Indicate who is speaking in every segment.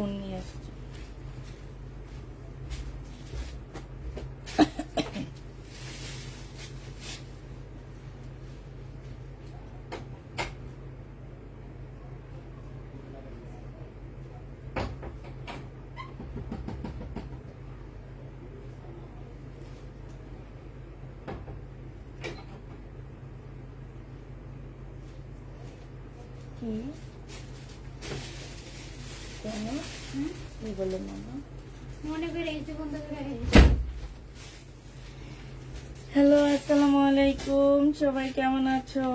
Speaker 1: Phone নিয়ে আসছি। কি কেন কি বলে মামা?
Speaker 2: মনে করে এসে বন্ধ করে
Speaker 1: হ্যালো, আসসালামু আলাইকুম, সবাই কেমন আছো?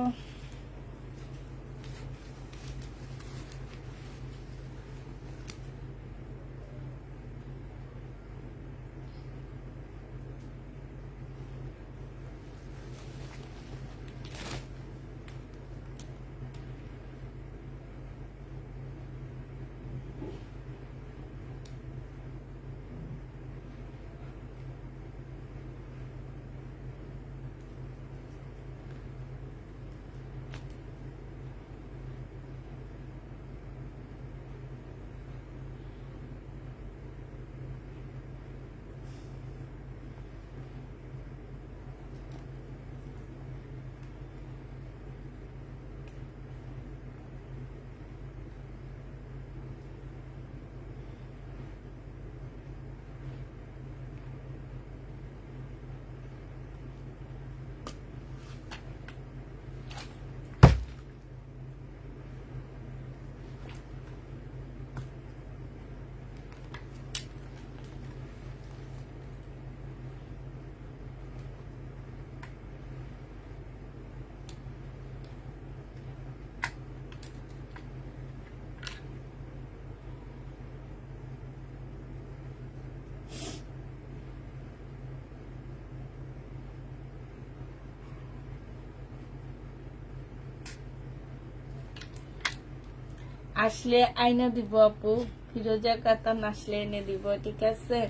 Speaker 1: আসলে আইনা দিব আপু, ফিরোজা কাতান আসলে এনে দিব, ঠিক আছে?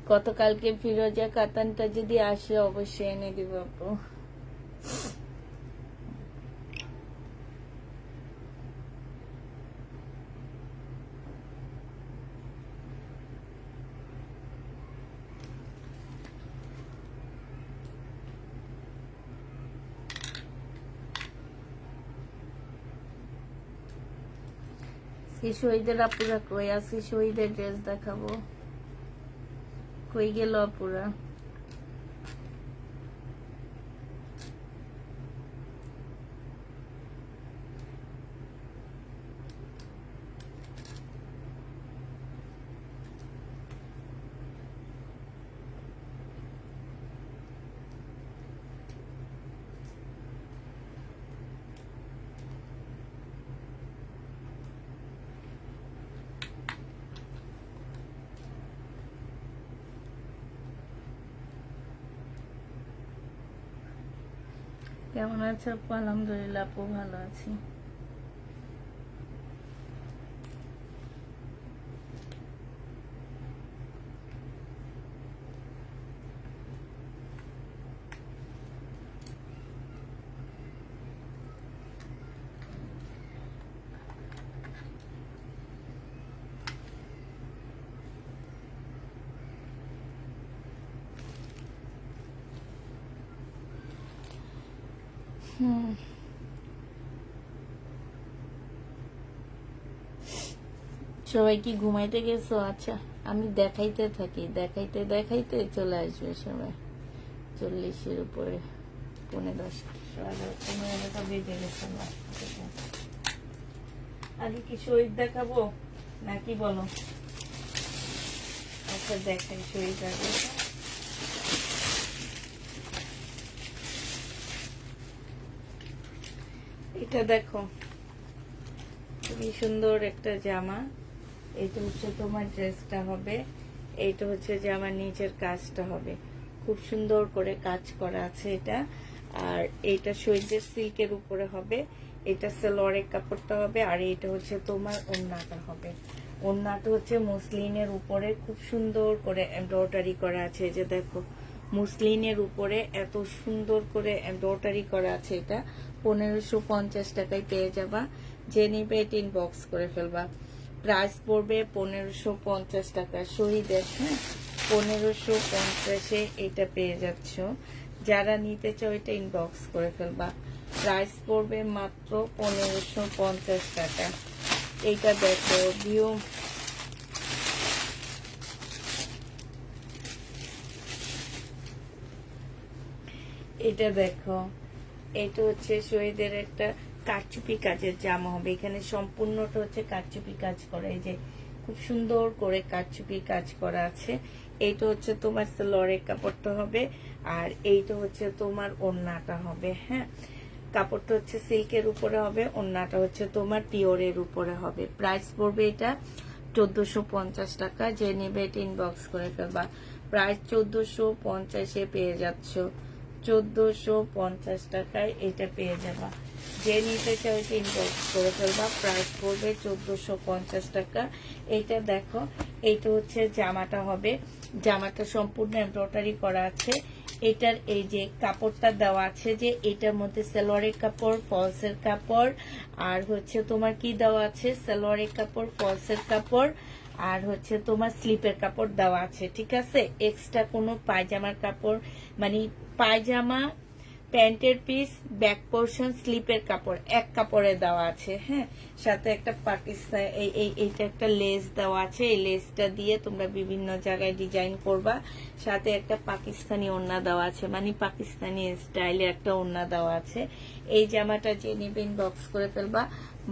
Speaker 1: গতকালকে ফিরোজা কাতানটা যদি আসে অবশ্যই এনে দিব আপু। শহীদের আপুরা কই আছে? শহীদের ড্রেস দেখাবো, কই গেল আপুরা? কেমন আছো আপু? আলহামদুলিল্লাহ আপু, ভালো আছি। সবাই কি ঘুমাইতে গেছো? আচ্ছা, আমি দেখাইতে থাকি, দেখাইতে দেখাইতে চলে আসবে সবাই। 40-এর উপরে, 10:15 15 বেজে গেছে। আগে কি শহীদ দেখাবো নাকি বলো? আচ্ছা দেখাই শহীদ আগে। এটা দেখো, খুবই সুন্দর একটা জামা। এইটা হচ্ছে তোমার ড্রেসটা হবে, এইটা হচ্ছে যে আমার নিচের কাজটা হবে, খুব সুন্দর করে কাজ করা আছে এটা। আর এইটা শহীদের সিল্কের উপরে হবে, এটা সালোয়ারের কাপড়টা হবে, আর এইটা হচ্ছে তোমার ওড়নাটা হবে। ওড়নাটা হচ্ছে মুসলিনের উপরে খুব সুন্দর করে এমব্রয়ডারি করা আছে। এই যে দেখো, মুসলিনের উপরে এত সুন্দর করে এমব্রয়ডারি করা আছে। এটা 1550 টাকায় পেয়ে যাবা। যে নিবে এটা ইনবক্স করে ফেলবা। প্রাইস পড়বে 1550 টাকা শহীদের। হ্যাঁ, 1550-এ এটা পেয়ে যাচ্ছ। যারা নিতে চাও এটা ইনবক্স করে ফেলবা। প্রাইস পড়বে মাত্র 1550 টাকা। এইটা দেখো ভিউ, এটা দেখো, এটা হচ্ছে শহীদের একটা কারচুপি কাজের জামা হবে। এখানে সম্পূর্ণটা হচ্ছে কারচুপি কাজ করা, এই যে খুব সুন্দর করে কারচুপি কাজ করা আছে। এইটা হচ্ছে তোমার সালোয়ারের কাপড়টা হবে, আর এইটা হচ্ছে তোমার ওড়নাটা হবে। হ্যাঁ, কাপড়টা হচ্ছে সিল্কের উপরে হবে, ওড়নাটা হচ্ছে তোমার পিওরের উপরে হবে। প্রাইস পড়বে এটা 1450 টাকা। যে নেবে এটা ইনবক্স করে ফেলবা। প্রাইস 1450-এ পেয়ে যাচ্ছ। 1450 টাকায় এটা পেয়ে যাবা। যে নিতে চাও এটা ইনবক্স করে ফেলবা। প্রাইস পড়বে 1450 টাকা। এইটা দেখো, এইটা হচ্ছে জামাটা হবে। জামাটা সম্পূর্ণ এমব্রয়ডারি করা আছে। এটার এই যে কাপড়টা দেওয়া আছে, যে এটার মধ্যে সালোয়ারের কাপড়, ফলসের কাপড়, আর হচ্ছে তোমার কি দেওয়া আছে, সালোয়ারের কাপড়, ফলসের কাপড়, আর হচ্ছে তোমার স্লিপের কাপড় দেওয়া আছে। ঠিক আছে, এক্সট্রা কোনো পায়জামার কাপড়, মানে পায়জামা, প্যান্টের পিস, ব্যাক পোর্শন, স্লিপের কাপড় এক কাপড়ে দেওয়া আছে। হ্যাঁ, সাথে একটা পাকিস্তান এইটা একটা লেস দেওয়া আছে। এই লেসটা দিয়ে তোমরা বিভিন্ন জায়গায় ডিজাইন করবা। সাথে একটা পাকিস্তানি ওড়না দেওয়া আছে, মানে পাকিস্তানি স্টাইলে একটা ওড়না দেওয়া আছে। এই জামাটা যে নেবে ইনবক্স করে ফেলবা।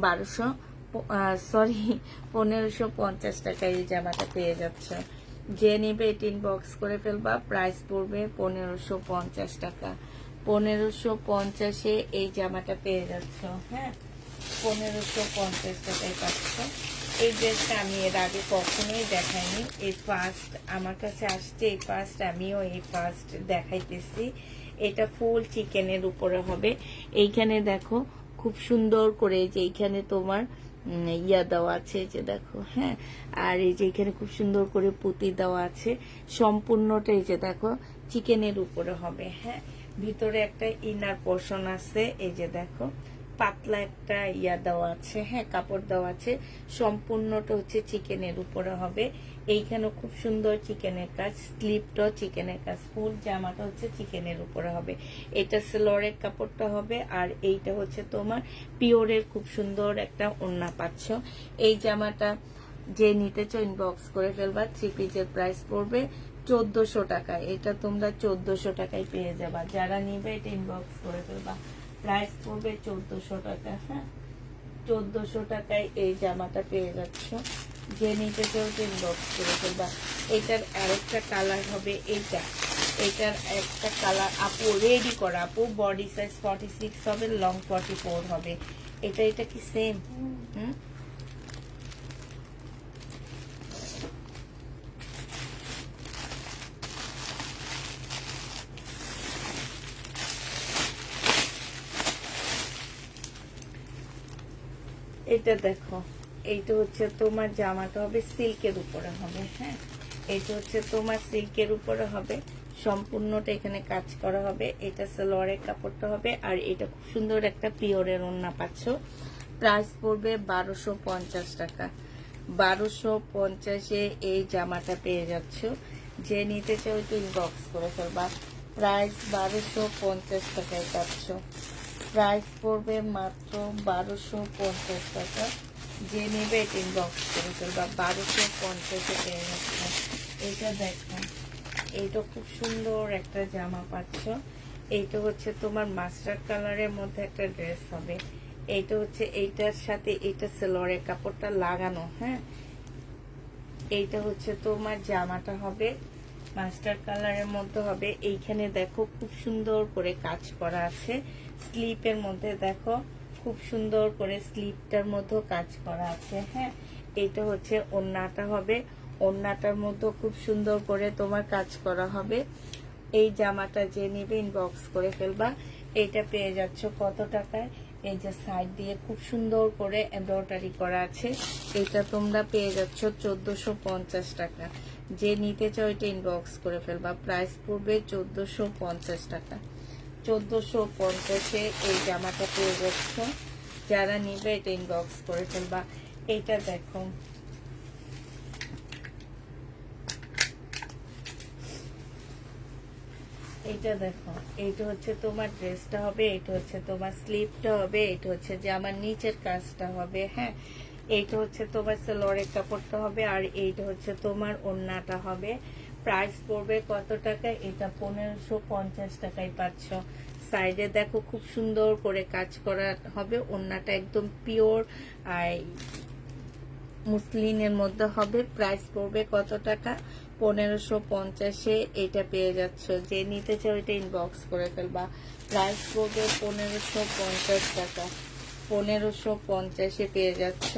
Speaker 1: 1550 টাকায় এই জামাটা পেয়ে যাচ্ছে। যে নেবে এটা ইনবক্স করে ফেলবা। প্রাইস পড়বে 1550 টাকা। 1550-এ এই জামাটা পেয়ে যাচ্ছ। হ্যাঁ, 1550 টাকায় পাচ্ছ। এই ড্রেসটা আমি এর আগে কখনোই দেখাইনি, এই ফার্স্ট আমার কাছে আসছে, এই ফার্স্ট আমিও এই ফার্স্ট দেখাইতেছি। এটা ফুল চিকেনের উপরে হবে। এইখানে দেখো খুব সুন্দর করে, যে এইখানে তোমার ইয়া দেওয়া আছে, যে দেখো। হ্যাঁ, আর এই যে এখানে খুব সুন্দর করে পুঁতি দেওয়া আছে। সম্পূর্ণটা এই যে দেখো চিকেনের উপরে হবে। হ্যাঁ, ভিতরে একটা ইনার পোর্শন আছে, এই যে দেখো পাতলা একটা ইয়া দেওয়া আছে। হ্যাঁ, কাপড় দেওয়া আছে। সম্পূর্ণটা হচ্ছে চিকেনের উপরে হবে। এইখানে খুব সুন্দর চিকেনের কাজ, স্লিপটাও চিকেনের কাজ, ফুল জামাটা হচ্ছে চিকেনের উপরে হবে। এটা সালোয়ারের কাপড়টা হবে, আর এইটা হচ্ছে তোমার পিওরের খুব সুন্দর একটা ওড়না পাচ্ছ। এই জামাটা যে নিতে চাও ইনবক্স করে ফেলবা। 3 পিসের প্রাইস পড়বে 1400 টাকা। এটা তোমরা 1400 টাকায় পেয়ে যাবা। যারা নিবে এটা ইনবক্স করে ফেলবা। প্রাইস পড়বে 1400 টাকা। হ্যাঁ, 1400 টাকায় এই জামাটা পেয়ে যাচ্ছ। যে নিতে চাও ইনবক্স করে ফেলবা। এটার আরেকটা কালার হবে এইটা। এটার একটা কালার আপু রেডি করা, আপু বডি সাইজ 46 হবে, লং 44 হবে। এটা কি সেম? হুম, এটা দেখো, এইটা হচ্ছে তোমার জামাটা হবে সিল্কের উপরে হবে। হ্যাঁ, এইটা হচ্ছে তোমার সিল্কের উপরে হবে। সম্পূর্ণটা এখানে কাজ করা হবে। এটা সালোয়ারের কাপড়টা হবে, আর এটা খুব সুন্দর একটা পিওরের ওড়না পাচ্ছ। প্রাইস পড়বে 1250 টাকা। 1250-এ এই জামাটা পেয়ে যাচ্ছ। যে নিতে চাও একটু ইনবক্স করে ফেলবা। প্রাইস 1250 টাকায় পাচ্ছ। প্রাইস পড়বে মাত্র 1250 টাকা। যে নেবে এটা ইনবক্স করে ফেলবা। 1250-এ পেয়ে যাচ্ছে। এটা দেখো, এইটা খুব সুন্দর একটা জামা পাচ্ছ। এইটা হচ্ছে তোমার মাস্টার্ড কালারের মধ্যে একটা ড্রেস হবে। এইটা হচ্ছে এইটার সাথে এইটা সালোয়ারের কাপড়টা লাগানো। হ্যাঁ, এইটা হচ্ছে তোমার জামাটা হবে, মাস্টার্ড কালারের মধ্যে হবে। এইখানে দেখো খুব সুন্দর করে কাজ করা আছে। স্লিপের মধ্যে দেখো খুব সুন্দর করে স্লিপটার মধ্যে কাজ করা আছে। হ্যাঁ, এটা হচ্ছে ওড়নাটা হবে। ওড়নাটার মধ্যে খুব সুন্দর করে তোমার কাজ করা হবে। এই জামাটা যে নিবে ইনবক্স করে ফেলবা। এটা পেয়ে যাচ্ছ কত টাকায়? এই যে সাইড দিয়ে খুব সুন্দর করে এমব্রয়ডারি করা আছে। এটা তোমরা পেয়ে যাচ্ছ 1450 টাকা। যে নিতে চাও এটা ইনবক্স করে ফেলবা। প্রাইস পড়বে 1450 টাকা। 1450-এ এই জামাটা পেয়ে যাচ্ছ। যারা নিবে এটা ইনবক্স করে ফেলবা। এইটা দেখো, এইটা দেখো, এইটা হচ্ছে তোমার ড্রেসটা হবে, এটা হচ্ছে তোমার স্লিপটা হবে, এটা হচ্ছে যে আমার নিচের কাজটা হবে। হ্যাঁ, এইটা হচ্ছে তোমার সালোয়ারের কাপড়টা হবে, আর এইটা হচ্ছে তোমার ওড়নাটা হবে। প্রাইস পড়বে কত টাকা? এটা 1550 টাকায় পাচ্ছ। সাইডে দেখো খুব সুন্দর করে কাজ করা হবে, ওড়নাটা একদম পিওর আর মুসলিনের মধ্যে হবে। প্রাইস পড়বে কত টাকা? 1550-এ এটা পেয়ে যাচ্ছ। যে নিতে চাও এটা ইনবক্স করে ফেলবা। প্রাইস পড়বে 1550 টাকা। 1550-এ পেয়ে যাচ্ছ।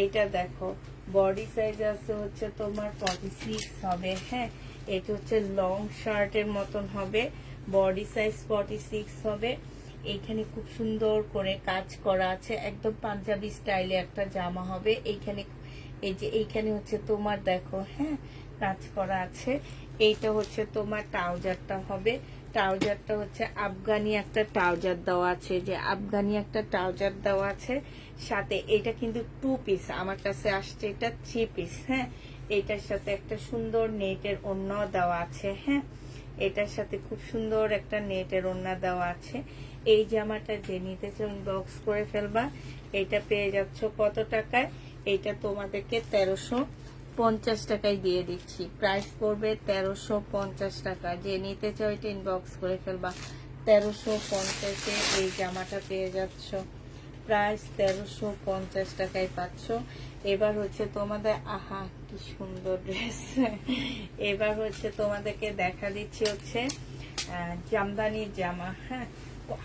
Speaker 1: এইটা দেখো, বডি সাইজ আছে হচ্ছে তোমার 46 হবে। হ্যাঁ, এটা হচ্ছে লং শার্টের মতন হবে, বডি সাইজ 46 হবে। এইখানে খুব সুন্দর করে কাজ করা আছে, একদম পাঞ্জাবি স্টাইলে একটা জামা হবে। এইখানে এই যে এইখানে হচ্ছে তোমার দেখো, হ্যাঁ, কাজ করা আছে। এইটা হচ্ছে তোমার ট্রাউজারটা হবে। ট্রাউজারটা হচ্ছে আফগানি একটা ট্রাউজার দেওয়া আছে, যে আফগানি একটা ট্রাউজার দেওয়া আছে সাথে। এটা কিন্তু 2 পিস, আমার কাছে আসছে এটা 3 পিস। হ্যাঁ, এটার সাথে একটা সুন্দর নেটের ওড়নাও দেওয়া আছে। হ্যাঁ, এটার সাথে খুব সুন্দর একটা নেটের ওড়না দেওয়া আছে। এই জামাটা যে নিতে চাও ইনবক্স করে ফেলবা। এটা পেয়ে যাচ্ছ কত টাকায়? এটা তোমাদেরকে 1350 টাকায় দিয়ে দিচ্ছি। প্রাইস পড়বে 1350 টাকা। যে নিতে চাও এটা ইনবক্স করে ফেলবা। 1350-এ এই জামাটা পেয়ে যাচ্ছ। প্রাইস 1350 টাকায় পাচ্ছ। এবার হচ্ছে তোমাদের, আহা কি সুন্দর ড্রেস। এবার হচ্ছে তোমাদেরকে দেখা দিচ্ছি হচ্ছে জামদানির জামা। হ্যাঁ,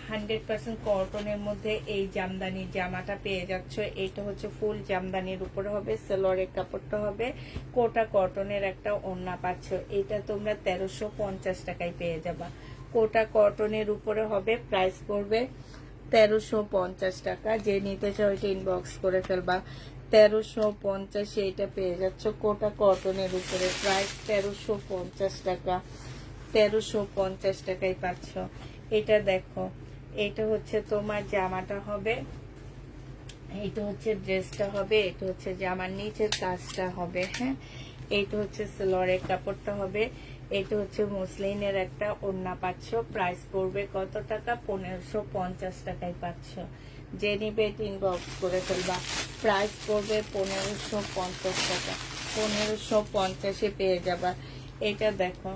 Speaker 1: 100% কটনের মধ্যে এই জামদানির জামাটা পেয়ে যাচ্ছ। এটা হচ্ছে ফুল জামদানির উপরে হবে, সালোয়ারের কাপড়টা হবে কোটা কটনের একটা ওড়না পাচ্ছ। এটা তোমরা 1350 টাকায় পেয়ে যাবা। কোটা কটনের উপরে হবে। প্রাইস পড়বে 1350 টাকা। যে নিতে চাও এটা ইনবক্স করে ফেলবা। 1350-এ এটা পেয়ে যাচ্ছ কোটা কটনের উপরে। প্রাইস 1350 টাকা। 1350 টাকায় পাচ্ছ। এটা দেখো, এটা হচ্ছে তোমার জামাটা হবে, এটা হচ্ছে ড্রেসটা হবে, এটা হচ্ছে জামার নিচের কাজটা হবে। হ্যাঁ, এইটা হচ্ছে সালোয়ারের কাপড়টা হবে, এটা হচ্ছে মসলিনের একটা ওড়না পাচ্ছ। প্রাইস পড়বে কত টাকা? 1550 টাকায় পাচ্ছ। যে নিবে এটা ইনবক্স করে ফেলবা। প্রাইস পড়বে 1550 টাকা। 1550-এ পেয়ে যাবা। এটা দেখো,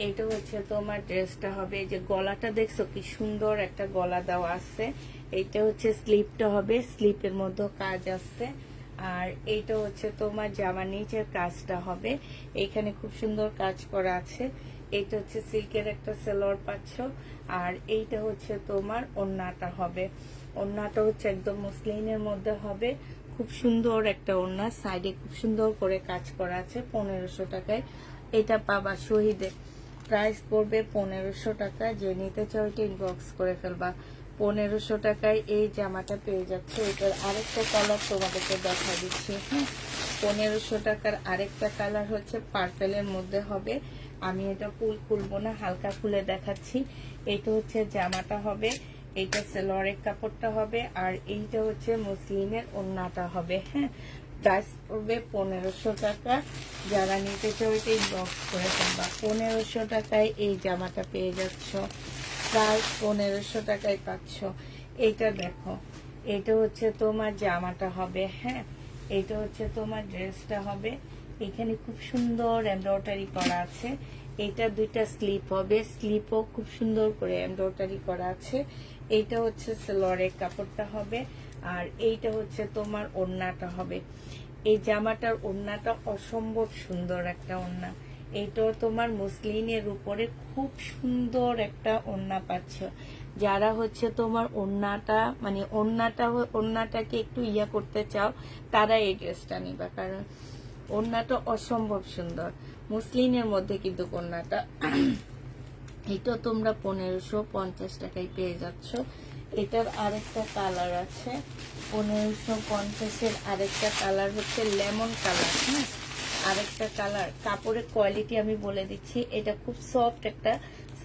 Speaker 1: এটা হচ্ছে তোমার ড্রেসটা হবে। এই যে গলাটা দেখছো কি সুন্দর একটা গলা দেওয়া আছে। এইটা হচ্ছে স্লিপটা হবে, স্লিপের মধ্যে কাজ আছে। আর এইটা হচ্ছে তোমার জামার নিচের কাজটা হবে, এইখানে খুব সুন্দর কাজ করা আছে। এইটা হচ্ছে সিল্কের একটা সালোয়ার পাচ্ছ। আর এইটা হচ্ছে তোমার ওড়নাটা হবে। ওড়নাটা হচ্ছে একদম মসলিনের মধ্যে হবে, খুব সুন্দর একটা ওড়না, সাইডে খুব সুন্দর করে কাজ করা আছে। 1500 টাকায় এটা পাবা শহীদে। প্রাইস পড়বে 1500 টাকা। যে নিতে চাও এটা ইনবক্স করে ফেলবা। 1500 টাকায় এই জামাটা পেয়ে যাচ্ছে। এটার আরেকটা কালার তোমাদেরকে দেখা দিচ্ছি। হ্যাঁ, 1500 টাকার আরেকটা কালার হচ্ছে পার্পেলের মধ্যে হবে। আমি এটা ফুল খুলবো না, হালকা খুলে দেখাচ্ছি। এটা হচ্ছে জামাটা হবে, এইটা সালোয়ারের কাপড়টা হবে, আর এইটা হচ্ছে মসলিনের ওড়নাটা হবে। হ্যাঁ, প্রাইস পড়বে 1500 টাকা। যারা নিতে চাও এটা ইনবক্স করে ফেলবা। 1500 টাকায় এই জামাটা পেয়ে যাচ্ছ। প্রাইস 1500 টাকায় পাচ্ছ। এইটা দেখো, এটা হচ্ছে তোমার জামাটা হবে। হ্যাঁ, এটা হচ্ছে তোমার ড্রেসটা হবে। এখানে খুব সুন্দর এমব্রয়ডারি করা আছে। এটা 2টা স্লিপ হবে, স্লিপও খুব সুন্দর করে এমব্রয়ডারি করা আছে। এইটা হচ্ছে সালোয়ারের কাপড়টা হবে, আর এইটা হচ্ছে তোমার ওড়নাটা হবে। এই জামাটার ওড়নাটা অসম্ভব সুন্দর একটা ওড়না। এইটাও তোমার মসলিনের উপরে খুব সুন্দর একটা ওড়না পাচ্ছ। যারা হচ্ছে তোমার ওড়নাটা মানে ওড়নাটাকে একটু ইয়া করতে চাও, তারা এই ড্রেসটা নিবা, কারণ ওড়নাটা অসম্ভব সুন্দর মসলিনের মধ্যে। কিন্তু ওড়নাটা এটা তোমরা 1550 টাকায় পেয়ে যাচ্ছ। এটার আরেকটা কালার আছে, 1550-এর আরেকটা কালার হচ্ছে লেমন কালার। হ্যাঁ, আরেকটা কালার। কাপড়ের কোয়ালিটি আমি বলে দিচ্ছি, এটা খুব সফট একটা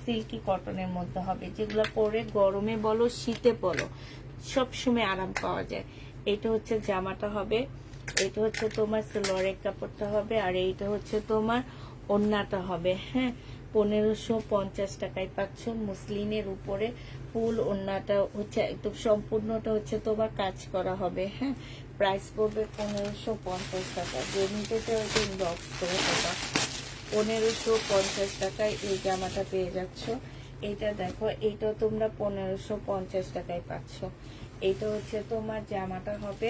Speaker 1: সিল্কি কটনের মধ্যে হবে, যেগুলো পরে গরমে বলো শীতে বলো সবসময় আরাম পাওয়া যায়। এটা হচ্ছে জামাটা হবে, এটা হচ্ছে তোমার সালোয়ারের কাপড়টা হবে, আর এইটা হচ্ছে তোমার ওড়নাটা হবে। হ্যাঁ, 1550 টাকায় পাচ্ছ। মুসলিনের উপরে ফুল ওড়নাটা হচ্ছে একদম সম্পূর্ণটা হচ্ছে তোমার কাজ করা হবে। হ্যাঁ, প্রাইস পড়বে 1550 টাকা। যে নিতে চাও এটা ইনবক্স করে দেবা। 1550 টাকায় এই জামাটা পেয়ে যাচ্ছ। এটা দেখো, এইটা তোমরা 1550 টাকায় পাচ্ছ। এইটা হচ্ছে তোমার জামাটা হবে,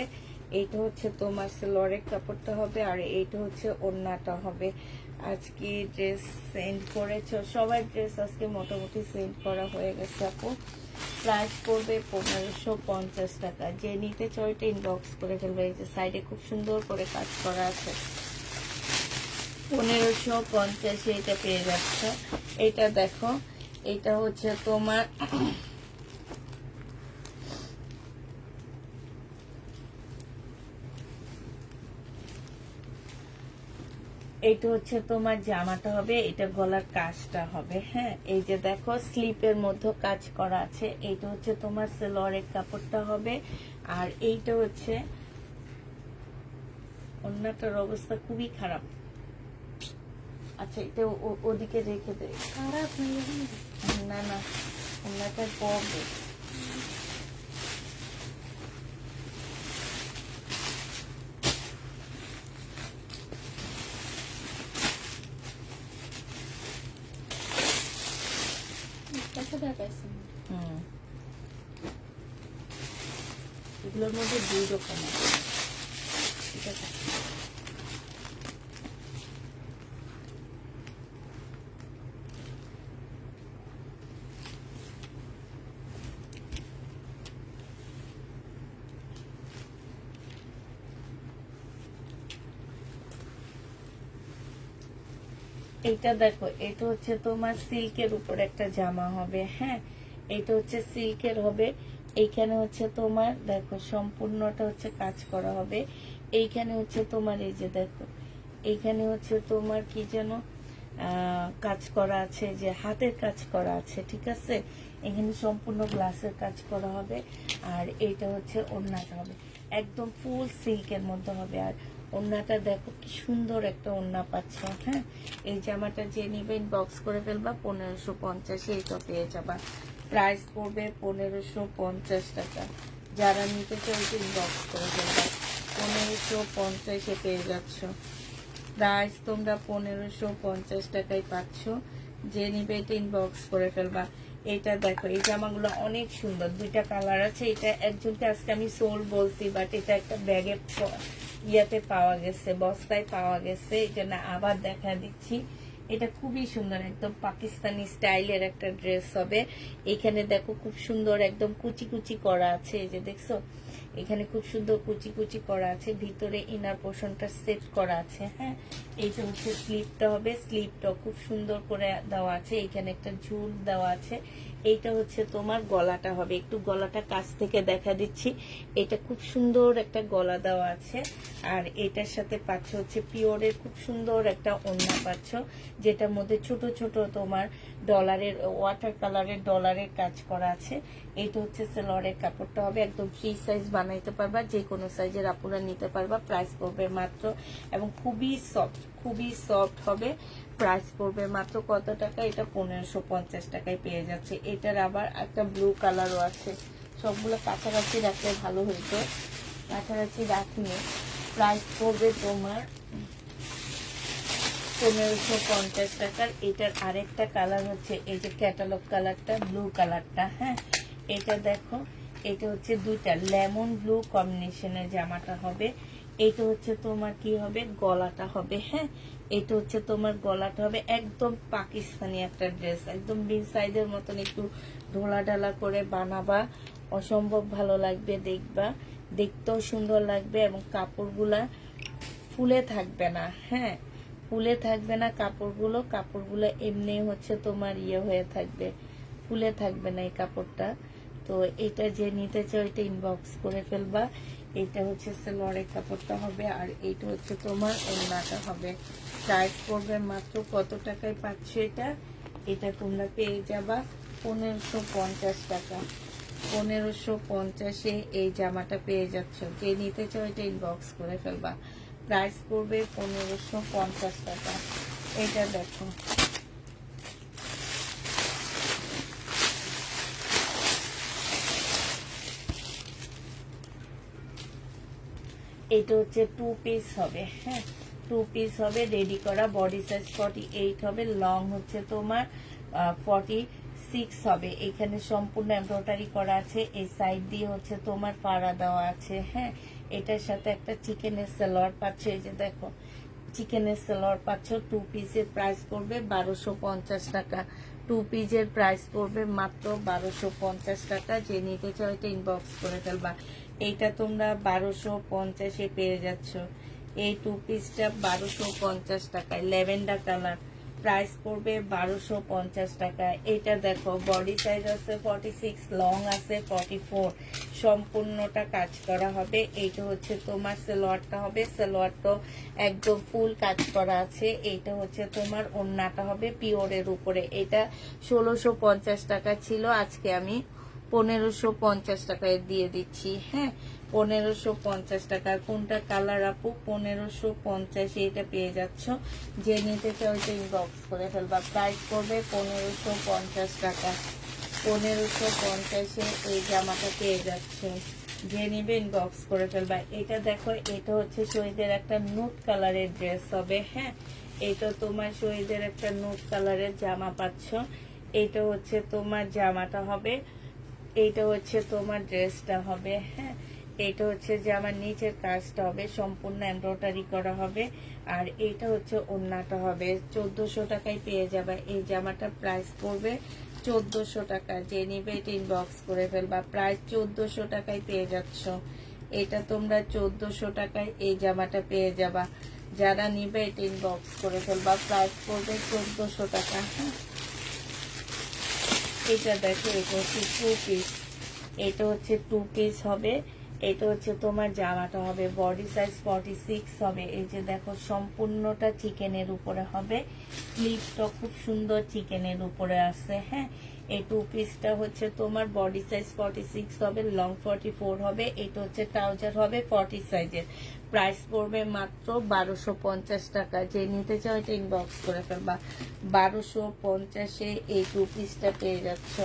Speaker 1: এইটা হচ্ছে তোমার সেলোয়ারের কাপড়টা হবে, আর এইটা হচ্ছে ওড়নাটা হবে। আজকে ড্রেস সেন্ড করেছো, সবার ড্রেস আজকে মোটামুটি সেন্ড করা হয়ে গেছে আপু। প্রাইস পড়বে 1550 টাকা। যে নিতে চাও এটা ইনবক্স করে ফেলবে। এই যে সাইডে খুব সুন্দর করে কাজ করা আছে। 1550 এটা পেয়ে যাচ্ছ। এটা দেখো, এটা হচ্ছে তোমার এইটা হচ্ছে তোমার জামাটা হবে, এটা গলার কাজটা হবে। হ্যাঁ, এই যে দেখো স্লিপের মধ্যে কাজ করা আছে। এইটা হচ্ছে তোমার সেলোয়ারের কাপড়টা হবে, আর এইটা হচ্ছে ওড়নাটার অবস্থা খুবই খারাপ। আচ্ছা, এটা ওদিকে রেখে দে।
Speaker 2: খারাপ হয়ে গেছে।
Speaker 1: না না, ওড়নাটা পরবে।
Speaker 2: কত টাকা পাইছেন?
Speaker 1: এগুলোর মধ্যে দুই রকম আছে। ঠিক আছে, এইটা দেখো, এটা হচ্ছে তোমার সিল্কের উপর একটা জামা হবে। হ্যাঁ, এটা হচ্ছে সিল্কের হবে। এইখানে হচ্ছে তোমার দেখো সম্পূর্ণটা হচ্ছে কাজ করা হবে। এইখানে হচ্ছে তোমার এই যে দেখো, এইখানে হচ্ছে তোমার কি যেন কাজ করা আছে, যে হাতের কাজ করা আছে। ঠিক আছে, এখানে সম্পূর্ণ গ্লাসের কাজ করা হবে, আর এইটা হচ্ছে ওড়নাটা হবে একদম ফুল সিল্কের মধ্যে হবে। আর ওড়নাটা দেখো কি সুন্দর একটা ওড়না পাচ্ছ। হ্যাঁ, এই জামাটা যে নিবে ইনবক্স করে ফেলবা। 1550 এইটা পেয়ে যাবা। প্রাইস পড়বে 1550 টাকা। যারা নিতে চাও ইনবক্স করে ফেলবা। 1550 পেয়ে যাচ্ছ। প্রাইস তোমরা 1550 টাকায় পাচ্ছ। যে নিবে এটা ইনবক্স করে ফেলবা। এটা দেখো, এই জামাগুলো অনেক সুন্দর, দুইটা কালার আছে। এটা একজনকে আজকে আমি সোল বলছি, বাট এটা একটা ব্যাগে ইয়াতে পাওয়া গেছে, বস্তায় পাওয়া গেছে। এটা না আবার দেখা দিচ্ছি। এটা খুবই সুন্দর, একদম পাকিস্তানি স্টাইলের একটা ড্রেস হবে। এখানে দেখো খুব সুন্দর একদম কুচি কুচি করা আছে। এই যে দেখছো, এখানে খুব সুন্দর কুচি কুচি করা আছে। ভিতরে ইনার পোর্শনটা সেট করা আছে। হ্যাঁ, এইটা হচ্ছে স্লিপটা হবে। স্লিপটা খুব সুন্দর করে দেওয়া আছে। এখানে একটা ঝুল দেওয়া আছে। এইটা হচ্ছে তোমার গলাটা হবে। একটু গলাটা কাছ থেকে দেখা দিচ্ছি। এটা খুব সুন্দর একটা গলা দেওয়া আছে। আর এটার সাথে পাচ্ছ হচ্ছে পিওরের খুব সুন্দর একটা ওড়না পাচ্ছ, যেটার মধ্যে ছোট ছোট তোমার ডলারের ওয়াটার কালারের ডলারের কাজ করা আছে। এইটা হচ্ছে সেলোয়ারের কাপড়টা হবে। একদম ফ্রি সাইজ বানাইতে পারবা, যে কোনো সাইজের আপুরা নিতে পারবা। প্রাইস পড়বে মাত্র, এবং খুবই সফট হবে। প্রাইস পড়বে মাত্র কত টাকা? এটা 1550 টাকায় পেয়ে যাচ্ছে। এটার আবার একটা ব্লু কালারও আছে। সবগুলো কাছাকাছি রাখলে ভালো হইতো, কাছাকাছি রাখিনি। প্রাইস পড়বে তোমার 1550 টাকার। এটার আরেকটা কালার হচ্ছে এই যে ক্যাটালগ কালারটা, ব্লু কালারটা। হ্যাঁ, এটা দেখো, এটা হচ্ছে দুইটা লেমন ব্লু কম্বিনেশনের জামাটা হবে। এটা হচ্ছে তোমার কি হবে, গলাটা হবে। হ্যাঁ, এটা হচ্ছে তোমার গলাটা হবে। একদম পাকিস্তানি একটা ড্রেস, একদম বিন সাইজের মতন একটু ঢোলা ঢালা করে বানাবা, অসম্ভব ভালো লাগবে। দেখবা, দেখতেও সুন্দর লাগবে, এবং কাপড়গুলা ফুলে থাকবে না। হ্যাঁ, ফুলে থাকবে না কাপড়গুলো এমনি হচ্ছে তোমার ইয়ে হয়ে থাকবে, ফুলে থাকবে না এই কাপড়টা। তো এটা যে নিতে চাও এটা ইনবক্স করে ফেলবা। এটা হচ্ছে সেলোয়ারের কাপড়টা হবে, আর এইটা হচ্ছে তোমার ওড়নাটা হবে। প্রাইস পড়বে মাত্র কত টাকায় পাচ্ছ এটা? এটা তোমরা পেয়ে যাবা 1550 টাকা। 1550 এই জামাটা পেয়ে যাচ্ছ। যে নিতে চাও এটা ইনবক্স করে ফেলবা। প্রাইস পড়বে 1550 টাকা। এটা দেখো, এটা হচ্ছে 2 পিস হবে, হ্যাঁ 2 পিস হবে রেডি করা। বডি সাইজ 48 হবে, লং হচ্ছে তোমার 46 হবে। এখানে সম্পূর্ণ এমব্রয়ডারি করা আছে, এই সাইড দিয়ে হচ্ছে তোমার পাড়া দেওয়া আছে, হ্যাঁ। এটার সাথে একটা চিকেনের সালোয়ার পাচ্ছ, এই যে দেখো চিকেনের সালোয়ার পাচ্ছ। 2 পিসের প্রাইস পড়বে 1250 টাকা। 2 পিসের প্রাইস পড়বে মাত্র 1250 টাকা। যে নিতে চাও এটা ইনবক্স করে ফেলবা। এইটা তোমরা 1250-এ পেয়ে যাচ্ছ। এই 2 পিসটা 1250 টাকায়, ল্যাভেন্ডার কালার, প্রাইস পড়বে 1250 টাকা। এটা দেখো বডি সাইজ আছে 46, লং আছে 44, সম্পূর্ণটা কাজ করা হবে। এইটা হচ্ছে তোমার সালোয়ারটা হবে, সালোয়ারটা একদম ফুল কাজ করা আছে। এইটা হচ্ছে তোমার ওড়নাটা হবে পিওরের উপরে। এটা 1650 টাকা ছিল, আজকে আমি 1550 টাকায় দিয়ে দিচ্ছি, হ্যাঁ 1550 টাকা। কোনটা কালার আপু? 1550 এটা পেয়ে যাচ্ছ। যে নিতে চাও এটা ইনবক্স করে ফেলবা। প্রাইস করবে 1550 টাকা। 1550-এ এই জামাটা পেয়ে যাচ্ছ। যে নিবে ইনবক্স করে ফেলবা। এটা দেখো, এটা হচ্ছে শহীদের একটা নুট কালারের ড্রেস হবে, হ্যাঁ এটা তোমার শহীদের একটা নুট কালারের জামা পাচ্ছ। এইটা হচ্ছে তোমার জামাটা হবে, এইটা হচ্ছে তোমার ড্রেসটা হবে, হ্যাঁ এইটা হচ্ছে যে আমার নিচের কাজটা হবে, সম্পূর্ণ এমব্রয়ডারি করা হবে। আর এইটা হচ্ছে ওড়নাটা হবে। 1400 টাকায় পেয়ে যাবে এই জামাটা। প্রাইস পড়বে 1400 টাকা। যে নিবে এটা ইনবক্স করে ফেলবা। প্রাইস 1400 টাকায় পেয়ে যাচ্ছ। এটা তোমরা 1400 টাকায় এই জামাটা পেয়ে যাবা। যারা নিবে এটা ইনবক্স করে ফেলবা। প্রাইস পড়বে 1400 টাকা, হ্যাঁ। এটা দেখো, এটা হচ্ছে 2 পিস, এটা হচ্ছে 2 পিস হবে। এটা হচ্ছে তোমার জামাটা হবে, বডি সাইজ 46 হবে। এই যে দেখো সম্পূর্ণটা চিকেনের উপরে হবে, স্লিভটা খুব সুন্দর চিকেনের উপরে আছে, হ্যাঁ। এই 2 পিসটা হচ্ছে তোমার বডি সাইজ 46 হবে, লং 44 হবে। এটা হচ্ছে ট্রাউজার হবে 40 সাইজের। প্রাইস পড়বে মাত্র 1250 টাকা। যে নিতে চাও এটা ইনবক্স করে ফেলবা। 1250-এ এই 2 পিসটা পেয়ে যাচ্ছ।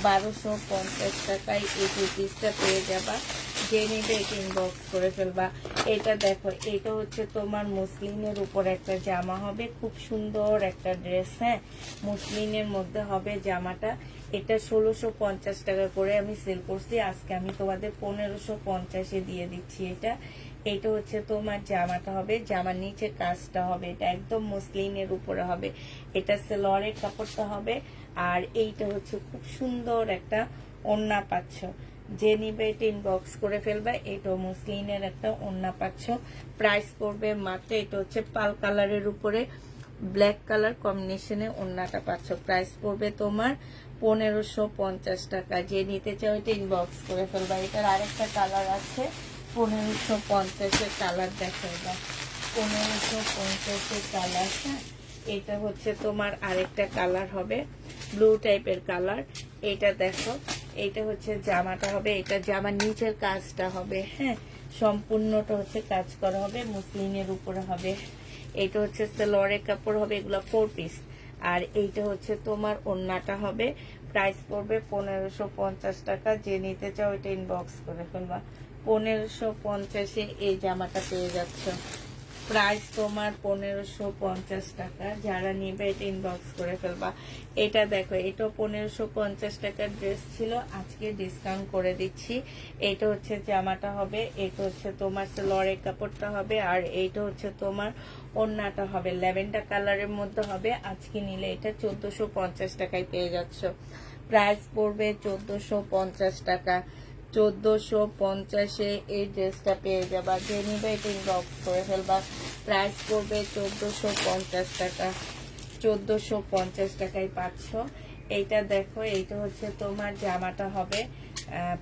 Speaker 1: 1250 টাকায় এই 2 পিসটা পেয়ে যাবা। যে নিবে এটা ইনবক্স করে ফেলবা। এটা দেখো, এটা হচ্ছে তোমার মুসলিমের উপর একটা জামা হবে, খুব সুন্দর একটা ড্রেস, হ্যাঁ মুসলিমের মধ্যে হবে জামাটা। এটা 1650 টাকা করে আমি সেল করছি, আজকে আমি তোমাদের 1550-এ দিয়ে দিচ্ছি। এটা হচ্ছে তোমার জামাটা হবে, জামার নিচে কাজটা হবে, এটা একদম মুসলিমের উপরে হবে। এটা সালোয়ারের কাপড়টা হবে। আর এইটা হচ্ছে খুব সুন্দর একটা ওড়না পাচ্ছ। যে নিবে এটা ইনবক্স করে ফেলবে। এটা মুসলিমের একটা ওড়না পাচ্ছ। প্রাইস পড়বে মাত্র, এটা হচ্ছে পাল কালারের উপরে ব্ল্যাক কালার কম্বিনেশনে ওড়নাটা পাচ্ছ। প্রাইস পড়বে তোমার 1550 টাকা। যে নিতে চাও এটা ইনবক্স করে ফেলবা। এটার আরেকটা কালার আছে 1550-এর কালার দেখাইবা। 1550-এর কালার, হ্যাঁ এটা হচ্ছে তোমার আরেকটা কালার হবে, ব্লু টাইপের কালার। এটা দেখো, এটা হচ্ছে জামাটা হবে, এটা জামার নিচের কাজটা হবে, হ্যাঁ সম্পূর্ণটা হচ্ছে কাজ করা হবে, মুসলিমের উপরে হবে। এটা হচ্ছে সালোয়ারের কাপড় হবে, এগুলো 4 পিস। আর এইটা হচ্ছে তোমার ওড়নাটা হবে। প্রাইস পড়বে 1550 টাকা। যে নিতে চাও এটা ইনবক্স করে ফেলবা। 1550-এ এই জামাটা পেয়ে যাচ্ছ। প্রাইস তোমার 1550 টাকা। যারা নিবে এটা ইনবক্স করে ফেলবা। এটা দেখো, এটা 1550 টাকার ড্রেস ছিল, আজকে ডিসকাউন্ট করে দিচ্ছি। এটা হচ্ছে জামাটা হবে, এটা হচ্ছে তোমার সালোয়ারের কাপড়টা হবে। আর এইটা হচ্ছে তোমার ওড়নাটা হবে, ল্যাভেন্ডার কালারের মধ্যে হবে। আজকে নিলে এটা 1450 টাকায় পেয়ে যাচ্ছ। প্রাইস পড়বে 1450 টাকা। 1450-এ এই ড্রেসটা পেয়ে যাবা। যে নিবে এটা ইনবক্স করে ফেলবা। প্রাইস পড়বে 1450 টাকা। 1450 টাকায় পাচ্ছ। এইটা দেখো, এইটা হচ্ছে তোমার জামাটা হবে,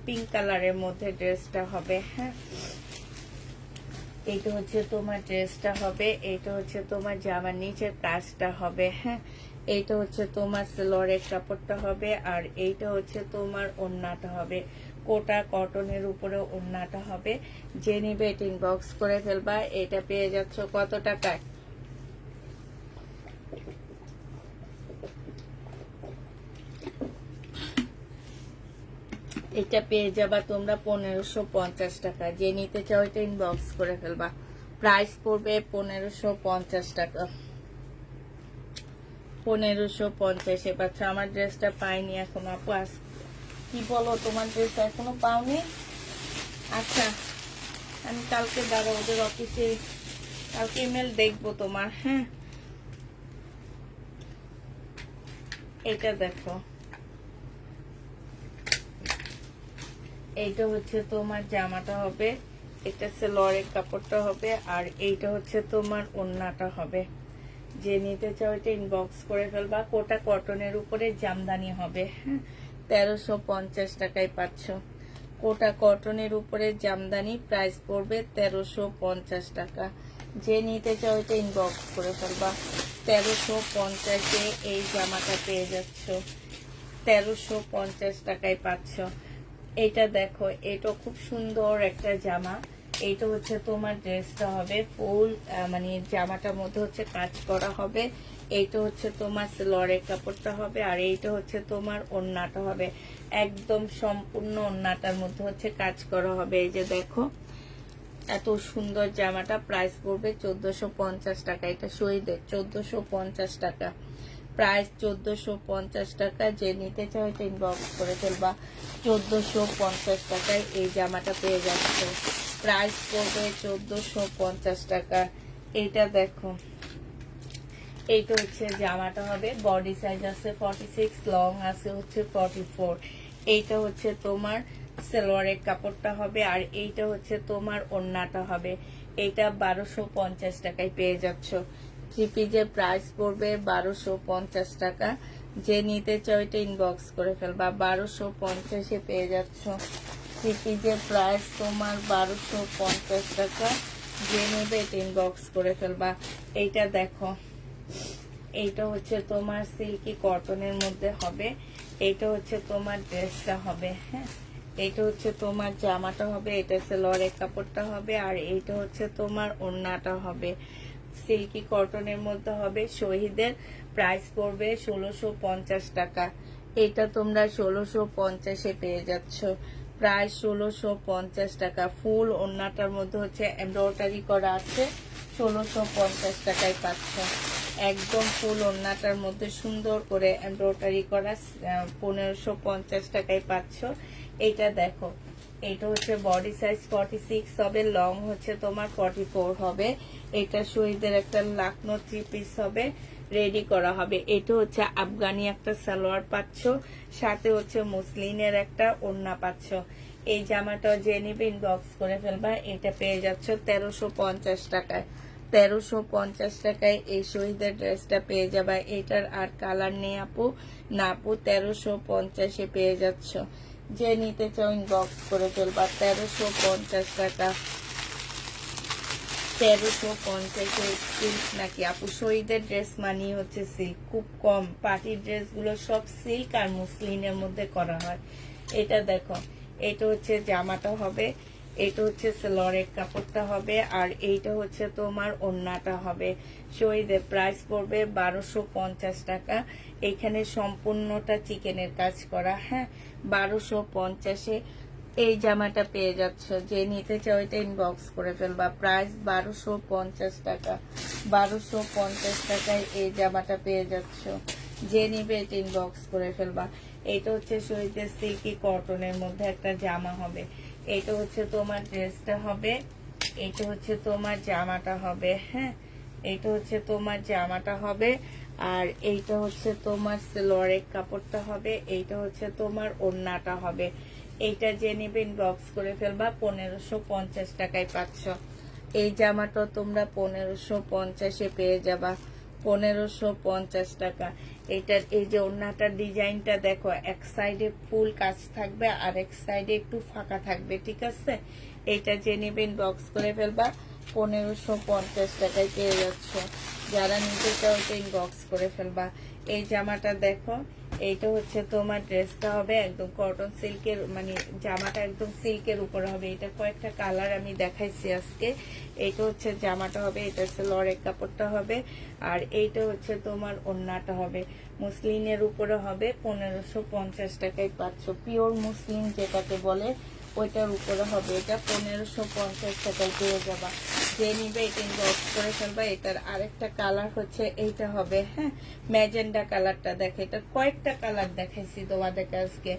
Speaker 1: পিঙ্ক কালারের মধ্যে ড্রেসটা হবে, হ্যাঁ এইটা হচ্ছে তোমার ড্রেসটা হবে। এইটা হচ্ছে তোমার জামার নিচের কাজটা হবে, হ্যাঁ এইটা হচ্ছে তোমার সালোয়ারের কাপড়টা হবে। আর এইটা হচ্ছে তোমার ওড়নাটা হবে, কোটা কটনের উপরে ওড়নাটা হবে। যে নিবে এটা ইনবক্স করে ফেলবা। এটা পেয়ে যাচ্ছ কত টাকায়? এটা পেয়ে যাবা তোমরা 1550 টাকা। যে নিতে চাও এটা ইনবক্স করে ফেলবা। প্রাইস পড়বে 1550 টাকা। 1550 এ পাচ্ছ। আমার ড্রেসটা পাইনি এখন আপু। কি বলো, তোমার ড্রেস এখনো পাওনি? আচ্ছা, আমি কালকে দাঁড়া ওদের অফিসে কালকে ইমেল দেখবো তোমার। হ্যাঁ, এটা দেখো, এইটা হচ্ছে তোমার জামাটা হবে, এটা সেলোয়ারের কাপড়টা হবে, আর এইটা হচ্ছে তোমার ওড়নাটা হবে। যে নিতে চাও এটা ইনবক্স করে ফেলবা। কোটা কটনের উপরে জামদানি হবে। হ্যাঁ, 1350 টাকায় পাচ্ছ। কোটা কটনের উপরে জামদানি, প্রাইস পড়বে 1350 টাকা। যে নিতে চাও এটা ইনবক্স করে ফেলবা। 1350-এ এই জামাটা পেয়ে যাচ্ছ। 1350 টাকায় পাচ্ছ। এটা দেখো, এটা খুব সুন্দর একটা জামা। এইটা হচ্ছে তোমার ড্রেসটা হবে ফুল, মানে জামাটার মধ্যে হচ্ছে কাজ করা হবে। এইটা হচ্ছে তোমার সেলোয়ারের কাপড়টা হবে, আর এইটা হচ্ছে তোমার ওড়নাটা হবে। একদম সম্পূর্ণ ওড়নাটার মধ্যে হচ্ছে কাজ করা হবে। এই যে দেখো, এত সুন্দর জামাটা। প্রাইস পড়বে 1450 টাকা। এটা শহীদের 1450 টাকা। প্রাইস 1450 টাকা। যে নিতে চাও এটা ইনবক্স করে ফেলবা। 1450 টাকায় এই জামাটা পেয়ে যাচ্ছে। প্রাইস পড়বে 1450 টাকা। এইটা দেখো, এইটা হচ্ছে জামাটা হবে। বডি সাইজ আছে 46, লং আছে হচ্ছে 44। এইটা হচ্ছে তোমার সালোয়ারের কাপড়টা হবে, আর এইটা হচ্ছে তোমার ওড়নাটা হবে। এইটা 1250 টাকায় পেয়ে যাচ্ছ। থ্রি পিসের প্রাইস পড়বে 1250 টাকা। যে নিতে চাও এটা ইনবক্স করে ফেলবা। 1250-এ পেয়ে যাচ্ছ। থ্রি পিসের প্রাইস তোমার 1250 টাকা। যে নেবে এটা ইনবক্স করে ফেলবা। এইটা দেখো, এইটা হচ্ছে তোমার সিল্কি কটনের মধ্যে হবে। এইটা হচ্ছে তোমার ড্রেসটা হবে। হ্যাঁ, এইটা হচ্ছে তোমার জামাটা হবে, এটা সেলোয়ারের কাপড়টা হবে, আর এইটা হচ্ছে তোমার ওড়নাটা হবে। সিল্কি কটনের মধ্যে হবে। শহীদের প্রাইস পড়বে 1650 টাকা। এটা তোমরা 1650-এ পেয়ে যাচ্ছ। প্রায় 1650 টাকা। ফুল ওড়নাটার মধ্যে হচ্ছে এমব্রয়ডারি করা আছে। 1650 টাকায় পাচ্ছ। একদম ফুল ওড়নাটার মধ্যে সুন্দর করে এমব্রয়ডারি করা 1550 টাকায় পাচ্ছ। এইটা দেখো, এটা হচ্ছে বডি সাইজ 46 হবে, লং হচ্ছে তোমার 44 হবে। এটা শহীদের একটা লাকনো থ্রি পিস হবে, রেডি করা হবে। এটা হচ্ছে আফগানি একটা সালোয়ার পাচ্ছ, সাথে হচ্ছে মুসলিনের একটা ওড়না পাচ্ছ। এই জামাটা যে নিবে ইনবক্স করে ফেলবা। এটা পেয়ে যাচ্ছ 1350 টাকায়। 1350 টাকায় এই শহীদের ড্রেসটা পেয়ে যাবা। এটার আর কালার নেই আপু। না আপু, 1350-এ পেয়ে যাচ্ছ। যে নিতে চাও ইনবক্স করে ফেলবা। 1350 টাকা। 1350-এ সিল্ক নাকি আপু? শহীদের ড্রেস মানি হচ্ছে সিল্ক। খুব কম পার্টি ড্রেস গুলো সব সিল্ক আর মুসলিনের মধ্যে করা হয়। এটা দেখো, এটা হচ্ছে জামাটা হবে, এটা হচ্ছে সেলোয়ারের কাপড়টা হবে, আর এইটা হচ্ছে তোমার ওড়নাটা হবে। শহীদের প্রাইস পড়বে 1250 টাকা। এখানে সম্পূর্ণটা চিকেনের কাজ করা। হ্যাঁ, 1250-এ এই জামাটা পেয়ে যাচ্ছ। যে নিতে চাও এটা ইনবক্স করে ফেলবা। প্রাইস 1250 টাকা। 1250 টাকায় এই জামাটা পেয়ে যাচ্ছ। যে নিবে এটা ইনবক্স করে ফেলবা। এটা হচ্ছে শহীদের সিল্কি কটনের মধ্যে একটা জামা হবে। এটা হচ্ছে তোমার ড্রেসটা হবে, এটা হচ্ছে তোমার জামাটা হবে। হ্যাঁ, এটা হচ্ছে তোমার জামাটা হবে, আর এইটা হচ্ছে তোমার সেলোয়ারের কাপড়টা হবে, এইটা হচ্ছে তোমার ওড়নাটা হবে। এইটা যে নেবে ইনবক্স করে ফেলবা। 1550 টাকায় পাচ্ছ। এই জামাটা তোমরা 1550-এ পেয়ে যাবা। 1550 টাকা। এইটার এই যে ওড়নাটার ডিজাইনটা দেখো, এক সাইডে ফুল কাজ থাকবে আর এক সাইডে একটু ফাঁকা থাকবে। ঠিক আছে, এইটা যে নেবে ইনবক্স করে ফেলবা। 1550 টাকায় পেয়ে যাচ্ছ। যারা নিতে চাও এটা ইনবক্স করে ফেলবা। এই জামাটা দেখো, এইটা হচ্ছে তোমার ড্রেসটা হবে একদম কটন সিল্কের, মানে জামাটা একদম সিল্কের উপরে হবে। এটা কয়েকটা কালার আমি দেখাইছি আজকে। এইটা হচ্ছে জামাটা হবে, এটা হচ্ছে লরের কাপড়টা হবে, আর এইটা হচ্ছে তোমার ওড়নাটা হবে। মুসলিনের উপরে হবে, 1550 টাকায় পাচ্ছ। পিওর মুসলিন যেটাকে বলে ওইটার উপরে হবে। এটা 1550 টাকায় পেয়ে যাবা। যে নিবে এটা ইনবক্স করে ফেলবা। এটার আরেকটা কালার হচ্ছে এইটা হবে, হ্যাঁ, ম্যাজেন্ডা কালারটা। দেখে এটা কয়েকটা কালার দেখাইছি তোমাদেরকে আজকে।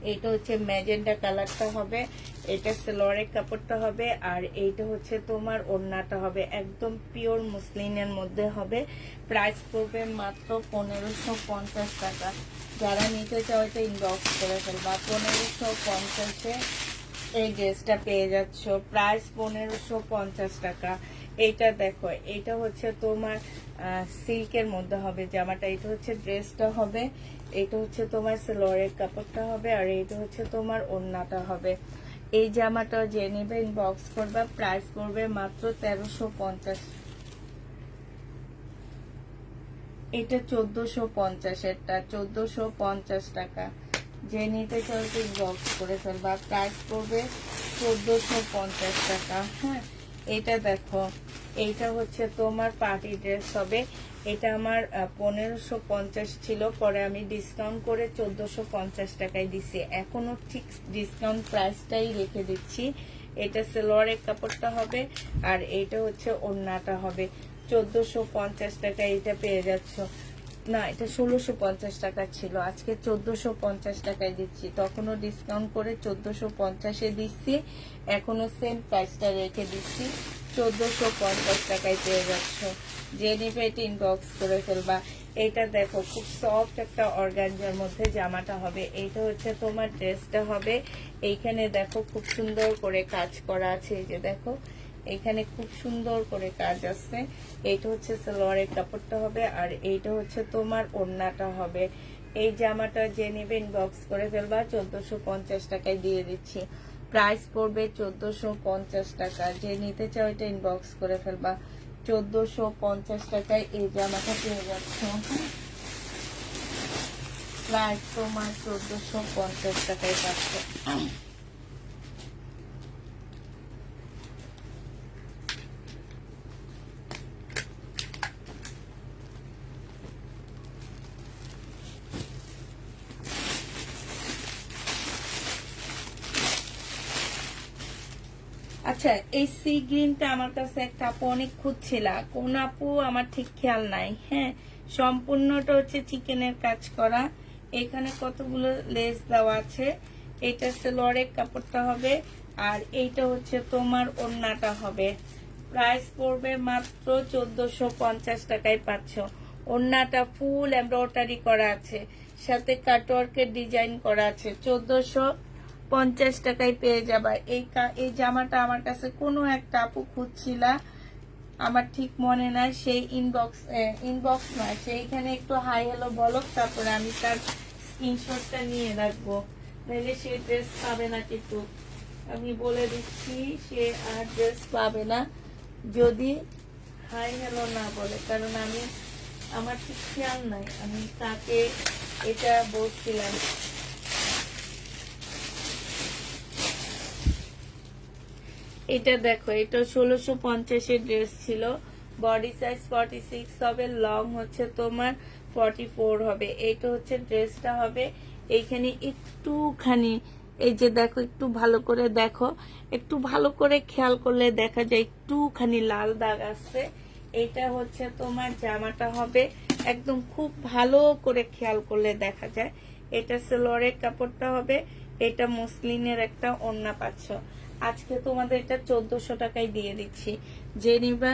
Speaker 1: এইটা হচ্ছে ম্যাজেন্ডা কালারটা হবে, এটা সেলোয়ারের কাপড়টা হবে, আর এইটা হচ্ছে তোমার ওড়নাটা হবে। একদম পিওর মুসলিনের মধ্যে হবে। প্রাইস পড়বে মাত্র 1550 টাকা। যারা নিতে চাও এটা ইনবক্স করে ফেলবা। 1550-এ এই ড্রেসটা পেয়ে যাচ্ছ। প্রাইস 1550 টাকা। এইটা দেখো, এইটা হচ্ছে তোমার সিল্কের মধ্যে হবে জামাটা। এটা হচ্ছে ড্রেসটা হবে, এটা হচ্ছে তোমার সেলোয়ারের কাপড়টা হবে, আর এইটা হচ্ছে তোমার ওড়নাটা হবে। এই জামাটা যে নিবে ইনবক্স করবা। প্রাইস পড়বে মাত্র 1350। এটা 1450, এটা 1450 টাকা। যে নিতে চাও ইনবক্স করে ফেলবা। প্রাইস পড়বে 1450 টাকা। হ্যাঁ, এটা দেখো, এইটা হচ্ছে তোমার পার্টি ড্রেস হবে। এটা আমার 1550 ছিল, পরে আমি ডিসকাউন্ট করে 1450 টাকায় দিছি। এখনো ঠিক ডিসকাউন্ট প্রাইসটাই রেখে দিচ্ছি। এটা সেলোয়ারের কাপড়টা হবে, আর এইটা হচ্ছে ওড়নাটা হবে। 1450 টাকা এটা পেয়ে যাচ্ছ। না, এটা 1650 টাকা ছিল, আজকে 1450 টাকায় দিচ্ছি। তখনও ডিসকাউন্ট করে 1450-এ দিচ্ছি, এখনো সেম প্রাইসটা রেখে দিচ্ছি। 1450 টাকায় পেয়ে যাচ্ছ। যে নিবে এটা ইনবক্স করে ফেলবা। এইটা দেখো, খুব সফট একটা অর্গানজার মধ্যে জামাটা হবে। এইটা হচ্ছে তোমার ড্রেসটা হবে। এইখানে দেখো খুব সুন্দর করে কাজ করা আছে। এই যে দেখো, এখানে খুব সুন্দর করে কাজ আছে। এইটা হচ্ছে সালোয়ারের কাপড়টা হবে, আর এইটা হচ্ছে তোমার ওড়নাটা হবে। এই জামাটা যে নেবে ইনবক্স করে ফেলবা। 1450 টাকায় দিয়ে দিচ্ছি। প্রাইস পড়বে 1450 টাকা। যে নিতে চাও এটা ইনবক্স করে ফেলবা। 1450 টাকায় এই জামাটা পেয়ে যাচ্ছ। প্রাইস তোমার 1450 টাকায় পাচ্ছ। আচ্ছা, এই সি গ্রিনটা আমার কাছে একটা আপু অনেক খুঁজছিল। কোন আপু আমার ঠিক খেয়াল নাই। হ্যাঁ, সম্পূর্ণটা হচ্ছে চিকেনের কাজ করা। এখানে কতগুলো লেস দেওয়া আছে। এটা সেলোয়ারের কাপড়টা হবে, আর এইটা হচ্ছে তোমার ওড়নাটা হবে। প্রাইস পড়বে মাত্র 1450 টাকায় পাচ্ছ। ওড়নাটা ফুল এমব্রয়ডারি করা আছে, সাথে কাটওয়ার্কের ডিজাইন করা আছে। 1450 টাকায় পেয়ে যাবা। এই জামাটা আমার কাছে কোনো একটা আপু খুঁজছিলা, আমার ঠিক মনে নাই। সেই ইনবক্স নয়, সেইখানে একটু হাই হ্যালো বলো, তারপরে আমি তার স্ক্রিনশটটা নিয়ে রাখবো। নাহলে সে ড্রেস পাবে না। কিন্তু আমি বলে দিচ্ছি, সে আর ড্রেস পাবে না যদি হাই হ্যালো না বলে। কারণ আমার ঠিক খেয়াল নাই আমি তাকে এটা বলছিলাম। এটা দেখো, এটা 1650-এর ড্রেস ছিল। বডি সাইজ 46 হবে, লং হচ্ছে তোমার 44 হবে। এইটা হচ্ছে ড্রেসটা হবে। এইখানে একটুখানি, এই যে দেখো, একটু ভালো করে দেখো, একটু ভালো করে খেয়াল করলে দেখা যায় একটুখানি লাল দাগ আছে। এটা হচ্ছে তোমার জামাটা হবে। একদম খুব ভালো করে খেয়াল করলে দেখা যায়। এটা সেলোয়ারের কাপড়টা হবে, এটা মসলিনের একটা ওড়না পাচ্ছ। আজকে তোমাদের এটা 1400 টাকায় দিয়ে দিচ্ছি। যে নিবা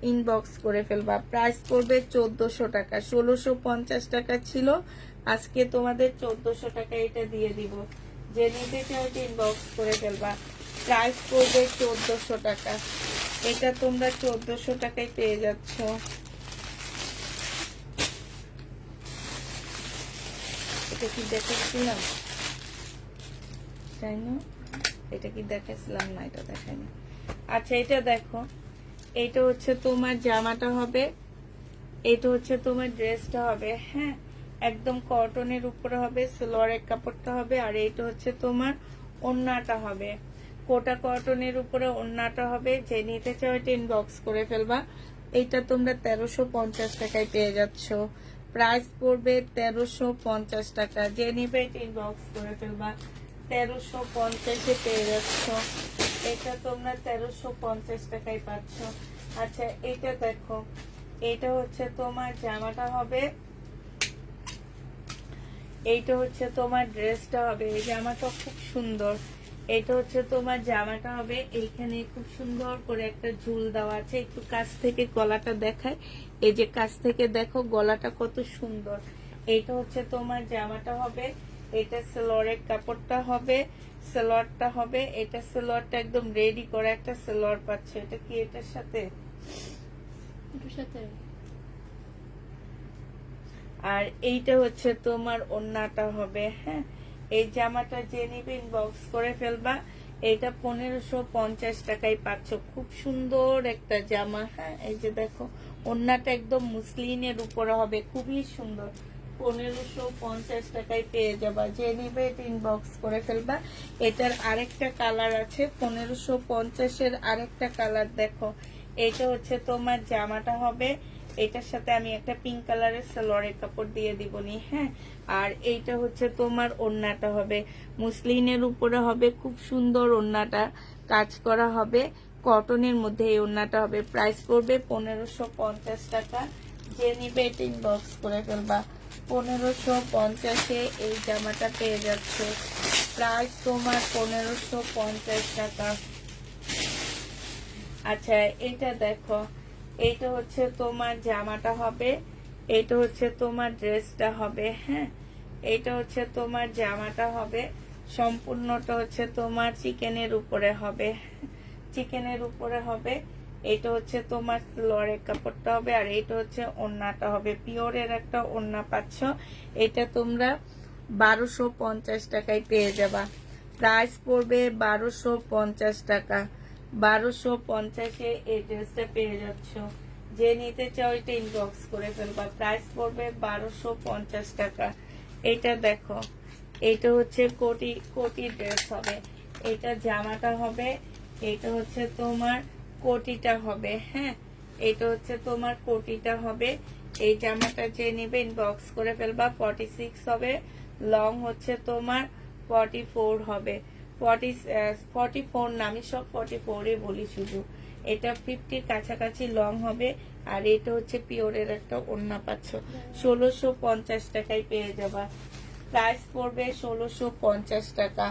Speaker 1: ইনবক্স করে ফেলবা। প্রাইস পড়বে 1400 টাকা। 1650 টাকা ছিল, আজকে তোমাদের 1400 টাকা এটা দিয়ে দিব। যে নিতে চাও ইনবক্স করে ফেলবা। প্রাইস পড়বে 1400 টাকা। এটা তোমরা 1400 টাকায় পেয়ে যাচ্ছ। এটা কি দেখেছিলাম, তাই না? এটা কি দেখাইছিলাম না? এটা দেখাইনি। আচ্ছা, এটা দেখো, এটা হচ্ছে তোমার জামাটা হবে, এটা হচ্ছে তোমার ড্রেসটা হবে। হ্যাঁ, একদম কটনের উপরে হবে, সালোয়ারের কাপড়টা হবে। আর এইটা হচ্ছে তোমার ওড়নাটা হবে, কোটা কটনের উপরে ওড়নাটা হবে। যে নিতে চাও এটা ইনবক্স করে ফেলবা। এইটা তোমরা 1350 টাকায় পেয়ে যাচ্ছ। প্রাইস পড়বে 1350 টাকা। যে নিবে এটা ইনবক্স করে ফেলবা। 1350-এ পেয়ে যাচ্ছ। এটা তোমরা 1350 টাকায় পাচ্ছ। আচ্ছা এটা দেখো, এটা হচ্ছে তোমার জামাটা হবে, এইটা হচ্ছে তোমার ড্রেসটা হবে। এই জামাটা খুব সুন্দর। এটা হচ্ছে তোমার জামাটা হবে, এইখানে খুব সুন্দর করে একটা ঝুল দেওয়া আছে। একটু কাছ থেকে গলাটা দেখায়, এই যে কাছ থেকে দেখো গলাটা কত সুন্দর। এইটা হচ্ছে তোমার জামাটা হবে, এটা সালোয়ারের কাপড়টা হবে, সালোয়ারটা হবে। এটা সালোয়ারটা একদম রেডি করে একটা সালোয়ার পাচ্ছ। এটা কি এটার সাথে?
Speaker 2: এটার সাথে
Speaker 1: আর এইটা হচ্ছে তোমার ওড়নাটা হবে। হ্যাঁ, এই জামাটা যে নিবে ইনবক্স করে ফেলবা। এটা 1550 টাকায় পাচ্ছ। খুব সুন্দর একটা জামা। হ্যাঁ, এই যে দেখো ওড়নাটা একদম মুসলিনের উপরে হবে, খুবই সুন্দর। 1550 টাকায় পেয়ে যাবা। যে নিবে এটা ইনবক্স করে ফেলবা। এটার আরেকটা কালার আছে, 1550-এর আরেকটা কালার দেখো। এটা হচ্ছে তোমার জামাটা হবে, এটার সাথে আমি একটা পিঙ্ক কালারের সালোয়ারের কাপড় দিয়ে দিবনি। হ্যাঁ, আর এইটা হচ্ছে তোমার ওড়নাটা হবে, মুসলিনের উপরে হবে, খুব সুন্দর ওড়নাটা কাজ করা হবে, কটনের মধ্যে এই ওড়নাটা হবে। প্রাইস পড়বে 1550 টাকা। যে নিবে এটা ইনবক্স করে ফেলবা। 1550-এ এই জামাটা পেয়ে যাচ্ছে। প্রাইস তোমার 1550 টাকা। আচ্ছা এটা দেখো, এইটা হচ্ছে তোমার জামাটা হবে, এইটা হচ্ছে তোমার ড্রেসটা হবে। হ্যাঁ, এইটা হচ্ছে তোমার জামাটা হবে, সম্পূর্ণটা হচ্ছে তোমার চিকেনের উপরে হবে, চিকেনের উপরে হবে। এটা হচ্ছে তোমার সালোয়ারের কাপড়টা হবে, আর এটা হচ্ছে ওড়নাটা হবে। পিওরের একটা ওড়না পাচ্ছ। এটা তোমরা 1250 টাকায় পেয়ে যাবা। প্রাইস পড়বে 1250 টাকা। 1250-এ এই ড্রেসটা পেয়ে যাচ্ছ। যে নিতে চাও এটা ইনবক্স করে ফেলবা। প্রাইস পড়বে 1250 টাকা। এটা দেখো, এটা হচ্ছে কোটি কোটি ড্রেস হবে। এটা জামাটা হবে, এটা হচ্ছে তোমার কোটিটা হবে। হ্যাঁ, এটা হচ্ছে তোমার কোটিটা হবে। এই জামাটা যে নিবে ইনবক্স করে ফেলবা। 46 হবে, লং হচ্ছে তোমার 44 হবে। 44 না, আমি সব 44-এ বলি শুধু। এটা 50-র কাছাকাছি লং হবে। আর এটা হচ্ছে পিওরের একটা ওড়না পাচ্ছ। 1650 টাকায় পেয়ে যাবা। প্রাইস পড়বে 1650 টাকা।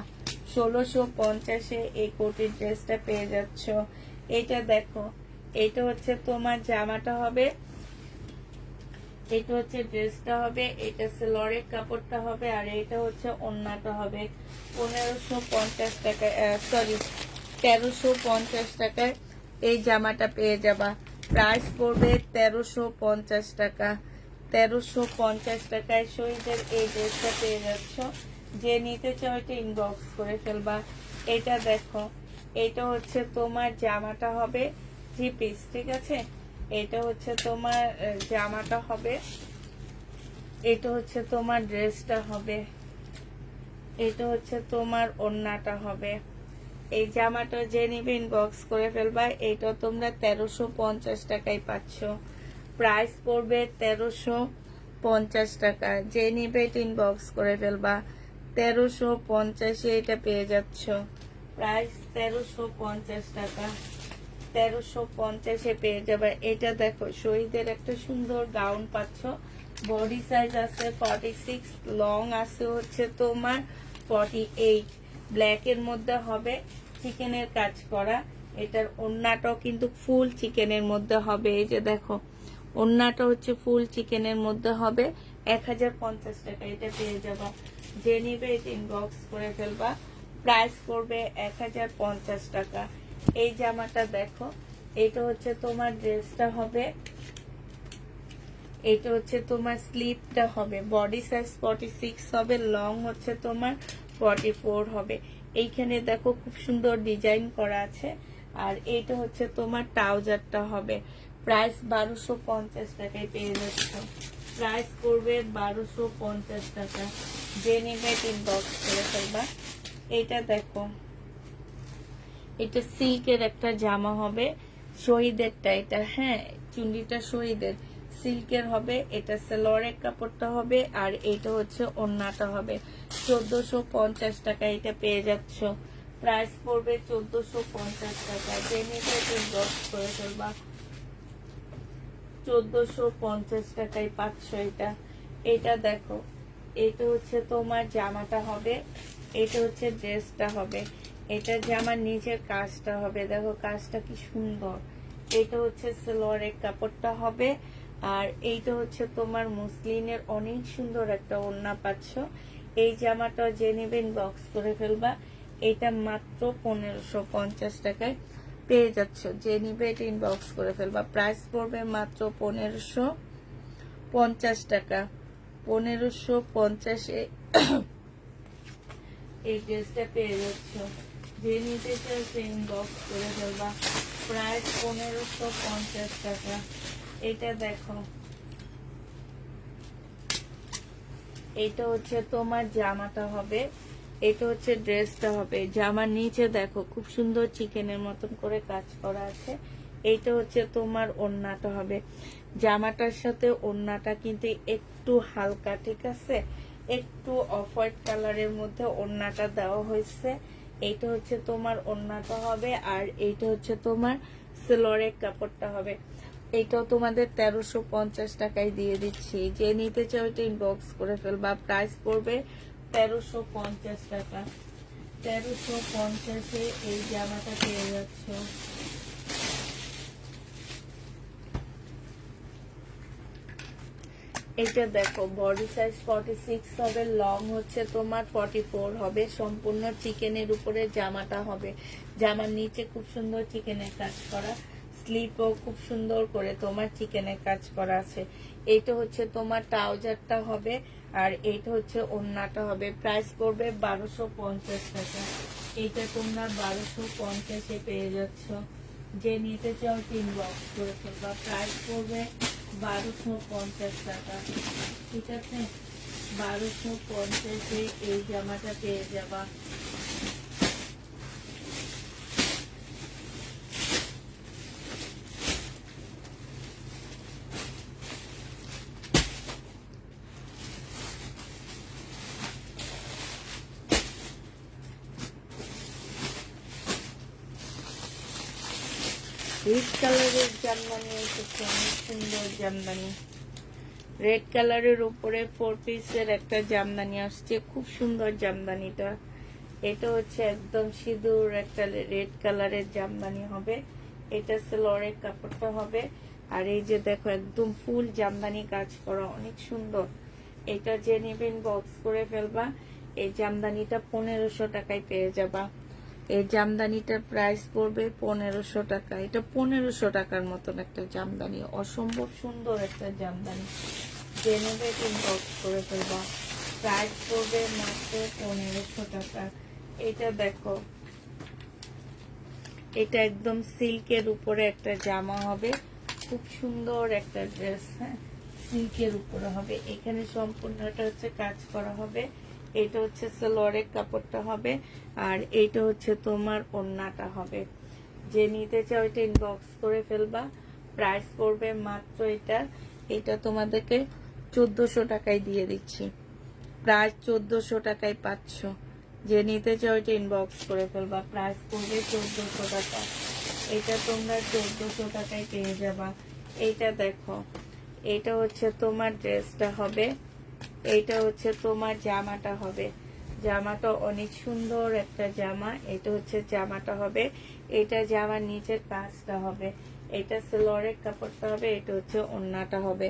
Speaker 1: 1650-এ এই কোটির ড্রেসটা পেয়ে যাচ্ছ। এটা দেখো, এটা হচ্ছে তোমার জামাটা হবে, এটা হচ্ছে ড্রেসটা হবে, এটা সালোয়ারের কাপড়টা হবে, আর এটা হচ্ছে ওড়নাটা হবে। 1550 টাকায়, সরি 1350 টাকায় এই জামাটা পেয়ে যাবা। প্রাইস পড়বে 1350 টাকা। 1350 টাকায় শহীদের এই ড্রেসটা পেয়ে যাচ্ছ। যে নিতে চাও এটা ইনবক্স করে ফেলবা। এটা দেখো, এটা হচ্ছে তোমার জামাটা হবে 3 পিস, ঠিক আছে। এটা হচ্ছে তোমার জামাটা হবে, এটা হচ্ছে তোমার ড্রেসটা হবে, এটা হচ্ছে তোমার ওড়নাটা হবে। এই জামাটা যে নিবে ইনবক্স করে ফেলবা। এইটা তোমরা 1350 টাকায় পাচ্ছ। প্রাইস পড়বে 1350 টাকা। যে নিবে এটা ইনবক্স করে ফেলবা। 1350-এ এটা পেয়ে যাচ্ছ। প্রাইস 1350 টাকা। 1350-এ পেয়ে যাবে। এটা দেখো, শহীদের একটা সুন্দর গাউন পাচ্ছ। বডি সাইজ আছে 46, লং আছে হচ্ছে তোমার 48। ব্ল্যাক এর মধ্যে হবে, চিকেনের কাজ করা। এটার ওড়নাটাও কিন্তু ফুল চিকেনের মধ্যে হবে। এই যে দেখো, ওড়নাটা হচ্ছে ফুল চিকেনের মধ্যে হবে। 1050 টাকা এটা পেয়ে যাবা। যে নিবে এটা ইনবক্স করে ফেলবা। প্রাইস পড়বে 1050 টাকা। এই জামাটা দেখো, এটা হচ্ছে তোমার ড্রেসটা হবে, এটা হচ্ছে তোমার স্লিপটা হবে। বডি সাইজ 46 হবে, লং হচ্ছে তোমার 44 হবে। এইখানে দেখো খুব সুন্দর ডিজাইন করা আছে। আর এইটা হচ্ছে তোমার ট্রাউজারটা হবে। প্রাইস 1250 টাকায় পেয়ে যাচ্ছ। প্রাইস পড়বে 1250 টাকা। যে নেবে ইনবক্স করে ফেলবা। এটা দেখো, এটা সিল্কের একটা জামা হবে, শহীদেরটা এটা, হ্যাঁ চুন্ডিটা শহীদের সিল্কের হবে। এটা সালোয়ারের কাপড়টা হবে, আর এটা হচ্ছে ওড়নাটা হবে। 1450 টাকা এটা পেয়ে যাচ্ছ। প্রাইস পড়বে 1450 টাকা। যে নেবে ইনবক্স করে ফেলবা। 1450 টাকায় পাচ্ছ এটা। এটা দেখো, এটা হচ্ছে তোমার জামাটা হবে, এটা হচ্ছে ড্রেসটা হবে। এটা জামার নিচের কাজটা হবে, দেখো কাজটা কি সুন্দর। এটা হচ্ছে সালোয়ারের কাপড়টা হবে, আর এইটা হচ্ছে তোমার মুসলিনের অনেক সুন্দর একটা ওড়না পাচ্ছ। এই জামাটা যে নেবেন বক্স করে ফেলবা। এটা মাত্র 1550 টাকায় পেয়ে যাচ্ছ। যে নিবে এটা ইনবক্স করে ফেলবা। প্রাইস পড়বে মাত্র 1550 টাকা। 1550 এই ড্রেসটা পেয়ে যাচ্ছ। যে নিতে চাও সে ইনবক্স করে ফেলবা। প্রাইস 1550 টাকা। এটা দেখো, এটা হচ্ছে তোমার জামাটা হবে, এটা হচ্ছে ড্রেসটা হবে। জামার নিচে দেখো খুব সুন্দর চিকেনের মতন করে কাজ করা আছে। এইটা হচ্ছে তোমার ওড়নাটা হবে। জামাটার সাথে ওড়নাটা কিন্তু একটু হালকা, ঠিক আছে, একটু অফ হোয়াইট কালারের মধ্যে ওড়নাটা দেওয়া হয়েছে। এইটা হচ্ছে তোমার ওড়নাটা হবে, আর এইটা হচ্ছে তোমার সালোয়ারের কাপড়টা হবে। এইটাও তোমাদের 1350 টাকায় দিয়ে দিচ্ছি। যে নিতে চাও এটা ইনবক্স করে ফেলবা। প্রাইস পড়বে 1350 টাকা। 1350-এ এই জামাটা পেয়ে যাচ্ছ। এটা দেখো, বডি সাইজ 46 হবে, লং হচ্ছে তোমার 44 হবে। সম্পূর্ণ চিকেনের উপরে জামাটা হবে। জামার নিচে খুব সুন্দর চিকেনের কাজ করা, স্লিপও খুব সুন্দর করে তোমার চিকেনের কাজ করা আছে। এইটা হচ্ছে তোমার ট্রাউজারটা হবে, আর এইটা হচ্ছে ওড়নাটা হবে। প্রাইস পড়বে 1250 টাকা। এইটা তোমরা 1250-এ পেয়ে যাচ্ছ। যে নিতে চাও ইনবক্স করে ফেলবা। প্রাইস পড়বে 1250 টাকা। ঠিক আছে, 1250-এ এই জামাটা পেয়ে যাবা। রেড কালারের জামদানি এসেছে, অনেক সুন্দর জামদানি। রেড কালারের উপরে 4 পিসের একটা জামদানি আসছে, খুব সুন্দর জামদানিটা। এটা হচ্ছে একদম সিঁদুর একটা রেড কালারের জামদানি হবে। এটা সালোয়ারের কাপড়টা হবে, আর এই যে দেখো একদম ফুল জামদানি কাজ করা, অনেক সুন্দর। এটা যে নেবেন বক্স করে ফেলবা। এই জামদানিটা 1500 টাকায় পেয়ে যাবা। এই জামদানিটার প্রাইস পড়বে 1500 টাকা। এটা 1500 টাকার মতন একটা জামদানি, অসম্ভব সুন্দর একটা জামদানি। যে নেবে ইনবক্স করে ফেলবা। প্রাইস পড়বে মাত্র 1500 টাকা। এটা দেখো, এটা একদম সিল্কের উপরে একটা জামা হবে, খুব সুন্দর একটা ড্রেস। হ্যাঁ, সিল্কের উপরে হবে। এখানে সম্পূর্ণটা হচ্ছে কাজ করা হবে। এটা হচ্ছে সালোয়ারের কাপড়টা হবে, আর এইটা হচ্ছে তোমার ওড়নাটা হবে। যে নিতে চাও এটা ইনবক্স করে ফেলবা। প্রাইস পড়বে মাত্র এটা তোমাদেরকে 1400 টাকায় দিয়ে দিচ্ছি। প্রাইস 1400 টাকায় পাচ্ছ। যে নিতে চাও এটা ইনবক্স করে ফেলবা। প্রাইস পড়বে 1400 টাকা। এটা তোমরা 1400 টাকায় পেয়ে যাবা। এইটা দেখো, এটা হচ্ছে তোমার ড্রেসটা হবে, এইটা হচ্ছে তোমার জামাটা হবে। জামাটা অনেক সুন্দর একটা জামা। এটা হচ্ছে জামাটা হবে, এটা জামার নিচের কাজটা হবে। এটা সালোয়ারের কাপড়টা হবে, এটা হচ্ছে ওড়নাটা হবে।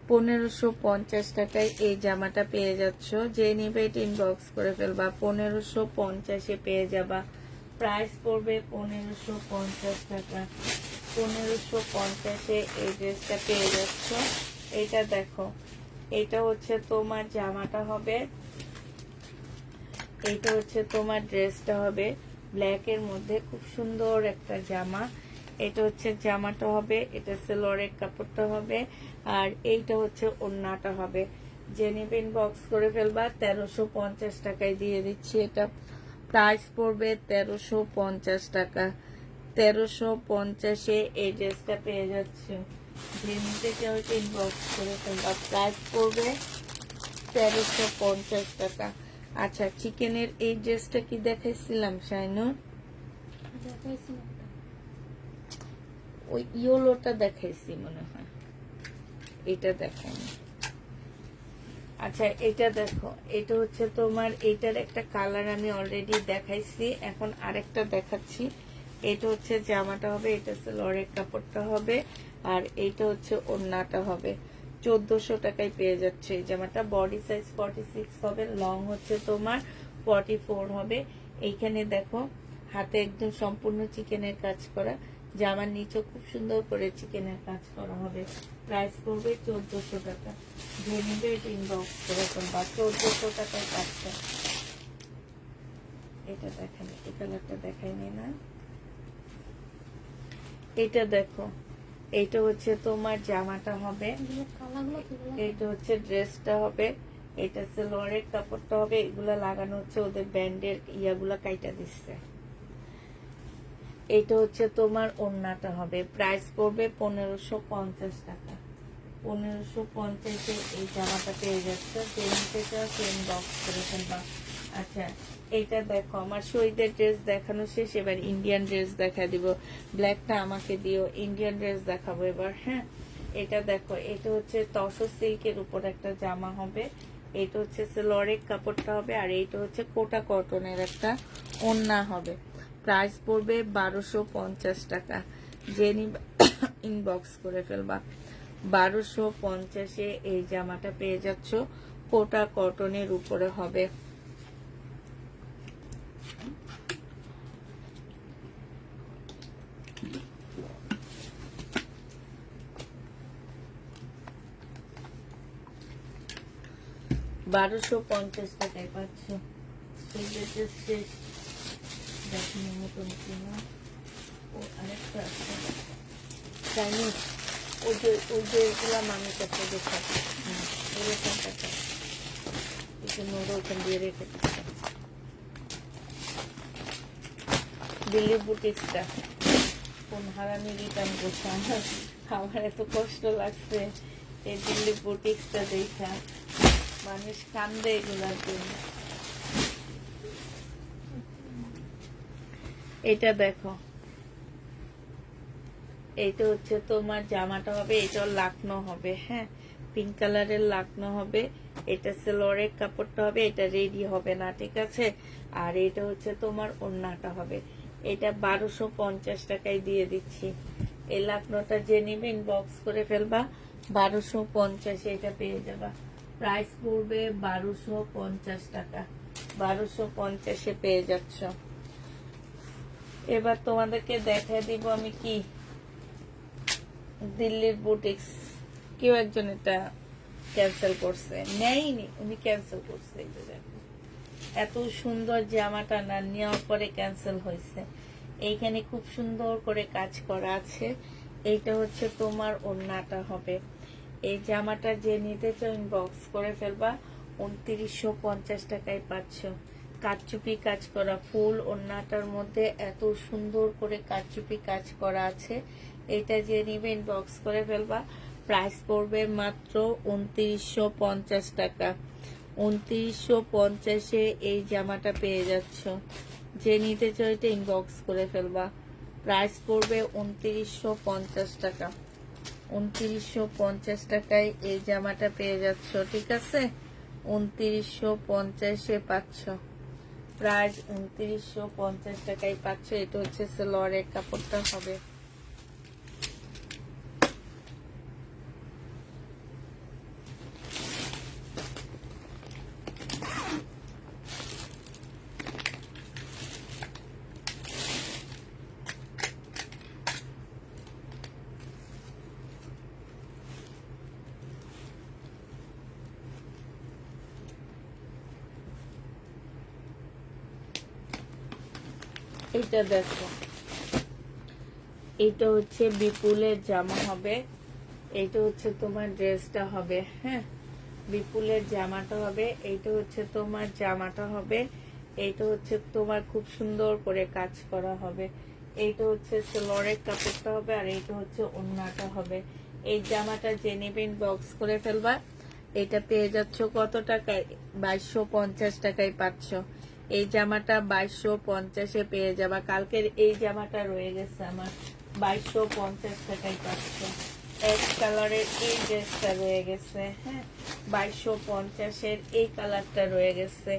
Speaker 1: 1550 টাকায় এই জামাটা পেয়ে যাচ্ছ। যে নিবে এটা ইনবক্স করে ফেলবা। 1550-এ পেয়ে যাবা। প্রাইস পড়বে 1550 টাকা। 1550-এ এই ড্রেসটা পেয়ে যাচ্ছ। এটা দেখো, এটা হচ্ছে তোমার জামাটা হবে, এইটা হচ্ছে তোমার ড্রেসটা হবে। ব্ল্যাক এর মধ্যে খুব সুন্দর একটা জামা। এটা হচ্ছে জামাটা হবে, এটা সেলোয়ারের কাপড়টা হবে, আর এইটা হচ্ছে ওড়নাটা হবে। যে নেবেন বক্স করে ফেলবা। 1350 টাকায় দিয়ে দিচ্ছি। এটা প্রাইস পড়বে 1350 টাকা। 1350-এ এই ড্রেসটা পেয়ে যাচ্ছে। যে নিতে চাও ইনবক্স করে ফেলবা। প্রাইস পড়বে 1350 টাকা। আচ্ছা, চিকেনের এই ড্রেসটা কি দেখাইছিলাম শাইনুর?
Speaker 2: দেখাইছিলাম তো।
Speaker 1: ওই ইয়েলোটা দেখাইছি মনে হয়, এটা দেখাইনি। আচ্ছা, এটা দেখো, এটা হচ্ছে তোমার, এটার একটা কালার আমি অলরেডি দেখাইছি, এখন আরেকটা দেখাচ্ছি। এটা হচ্ছে জামাটা হবে, এটা হচ্ছে লরের কাপড়টা হবে, আর এইটা হচ্ছে ওড়নাটা হবে। 1400 টাকায় পেয়ে যাচ্ছে এই জামাটা। বডি সাইজ 46 হবে, লং হচ্ছে তোমার 44 হবে। এইখানে দেখো হাতে একদম সম্পূর্ণ চিকেনের কাজ করা, জামার নিচে খুব সুন্দর করে চিকেনের কাজ করা হবে। প্রাইস পড়বে 1400 টাকা। যে নিবে এটা ইনবক্স করে ফেলবা। 1400 টাকায় পাচ্ছে। এটা দেখেন, এই কালারটা দেখাইনি না? এটা দেখো, এইটা হচ্ছে তোমার জামাটা হবে,
Speaker 2: এগুলো কালারগুলো কিগুলো?
Speaker 1: এইটা হচ্ছে ড্রেসটা হবে, এটা সেলোয়ারের কাপড়টা হবে। এগুলা লাগানো হচ্ছে ওদের ব্যান্ডের ইয়াগুলা কাইটা দিচ্ছে। এইটা হচ্ছে তোমার ওড়নাটা হবে। প্রাইস পড়বে 1550 টাকা। 1550-এ এই জামাটা পেয়ে যাচ্ছে। যে নিতে চাও সেম বক্স করে ফেলবা। আচ্ছা, এইটা দেখো, আমার শহীদের ড্রেস দেখানো শেষ, এবার ইন্ডিয়ান ড্রেস দেখা দিব। ব্ল্যাকটা আমাকে দিও, ইন্ডিয়ান ড্রেস দেখাবো এবার। হ্যাঁ, এটা দেখো, এটা হচ্ছে তসর সিল্কের উপর একটা জামা হবে, এটা হচ্ছে সেলোয়ারের কাপড়টা হবে, আর এইটা হচ্ছে কোটা কটনের একটা ওড়না হবে। প্রাইস পড়বে 1250 টাকা। যে নিবা ইনবক্স করে ফেলবা। 1250-এ এই জামাটা পেয়ে যাচ্ছ, কোটা কটনের উপরে হবে। বারোশো 50 টাকায় পাচ্ছ। শেষ দেখিনি নতুন কিনা। ও আরেকটা আছে চাইনিজ, ওই যে এগুলা মানুষ একটা দেখা এরকম টাকা, এই জন্য ওরা ওখান দিয়ে রেখে দিচ্ছে। দিল্লি বুটিক্সটা কোন হারামি রিটার্ন করছে, আমার এত কষ্ট লাগছে এই দিল্লি বুটিক্সটা দেখা। মানুষ কান্দে এগুলার জন্য। এটা দেখো, এইটা হচ্ছে তোমার জামাটা হবে, এটা লাকনো হবে। হ্যাঁ, পিঙ্ক কালারের লাকনো হবে। এটা সেলোয়ারের কাপড়টা হবে, এটা রেডি হবে না, ঠিক আছে? আর এটা হচ্ছে তোমার ওড়নাটা হবে। এটা 1250 টাকায় দিয়ে দিচ্ছি। এই লাকনোটা যে নিবে ইনবক্স করে ফেলবা। 1250 এটা পেয়ে যাবা। প্রাইস পড়বে 1250 টাকা। 1250-এ পেয়ে যাচ্ছ। এবার তোমাদেরকে দেখা দিব আমি কি দিল্লির বুটিক্স। কেউ একজন এটা ক্যান্সেল করছে, নেয়নি, উনি ক্যান্সেল করছে। এই যে দেখো, এত সুন্দর জামাটা না নেওয়ার পরে ক্যান্সেল হয়েছে। এইখানে খুব সুন্দর করে কাজ করা আছে। এইটা হচ্ছে তোমার ওড়নাটা হবে। এই জামাটা যে নিতে চাও ইনবক্স করে ফেলবা। 2950 টাকায় পাচ্ছ। কারচুপি কাজ করা ফুল ওড়নাটার মধ্যে এত সুন্দর করে কারচুপি কাজ করা আছে। এটা যে নিবে ইনবক্স করে ফেলবা। প্রাইস পড়বে মাত্র 2950 টাকা। 2950-এ এই জামাটা পেয়ে যাচ্ছ। যে নিতে চাও এটা ইনবক্স করে ফেলবা। প্রাইস পড়বে 2950 টাকা। 2950 টাকায় এই জামাটা পেয়ে যাচ্ছ, ঠিক আছে? 2950-এ পাচ্ছ। প্রাইস 2950 টাকায় পাচ্ছ। এটা হচ্ছে সেলোয়ারের কাপড়টা হবে। এটা দেখো, এইটা হচ্ছে বিপুলের জামা হবে, এইটা হচ্ছে তোমার ড্রেসটা হবে। হ্যাঁ, বিপুলের জামাটা হবে, এইটা হচ্ছে তোমার জামাটা হবে, এইটা হচ্ছে তোমার খুব সুন্দর করে কাজ করা হবে, এইটা হচ্ছে সেলরের কাপড়টা হবে, আর এইটা হচ্ছে ওড়নাটা হবে। এই জামাটা যে নেবেন বক্স করে ফেলবা। এটা পেয়ে যাচ্ছ কত টাকায়? 2250 টাকায় পাচ্ছ। এই জামাটা 2250-এ পেয়ে যাবা। কালকের এই জামাটা রয়ে গেছে আমার, 2250 টাকায় পাচ্ছ। এক কালারের এই ড্রেসটা রয়ে গেছে। হ্যাঁ, 2250-এর এই কালারটা রয়ে গেছে।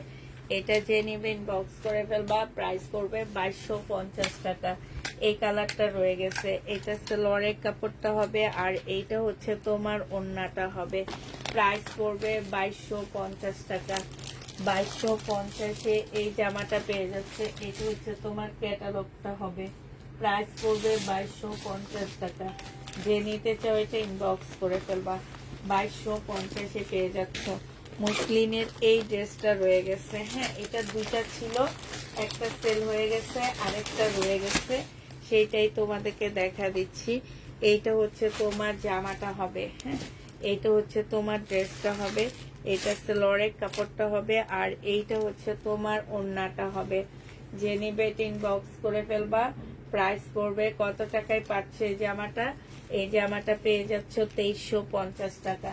Speaker 1: এটা যে নেবেন বক্স করে ফেলবা, প্রাইস করবে 2250 টাকা। এই কালারটা রয়ে গেছে, এটা সেলরের কাপড়টা হবে, আর এইটা হচ্ছে তোমার ওড়নাটা হবে। প্রাইস পড়বে 2250 টাকা। 2250-এ এই জামাটা পেয়ে যাচ্ছে। এটা হচ্ছে তোমার ক্যাটালগটা হবে, প্রাইস পড়বে 2250 টাকা। যে নিতে চাও এটা ইনবক্স করে ফেলবা। 2250-এ পেয়ে যাচ্ছ। মুসলিনের এই ড্রেসটা রয়ে গেছে। হ্যাঁ, এটা দুটা ছিল, একটা সেল হয়ে গেছে, আরেকটা রয়ে গেছে, সেইটাই তোমাদেরকে দেখা দিচ্ছি। এইটা হচ্ছে তোমার জামাটা হবে। হ্যাঁ, এইটা হচ্ছে তোমার ড্রেসটা হবে, এটা সেলরের কাপড়টা হবে, আর এইটা হচ্ছে তোমার ওড়নাটা হবে। যে নিবে ইনবক্স করে ফেলবা। প্রাইস পড়বে কত টাকায় পাচ্ছে এই জামাটা? এই জামাটা পেয়ে যাচ্ছ 2350 টাকা।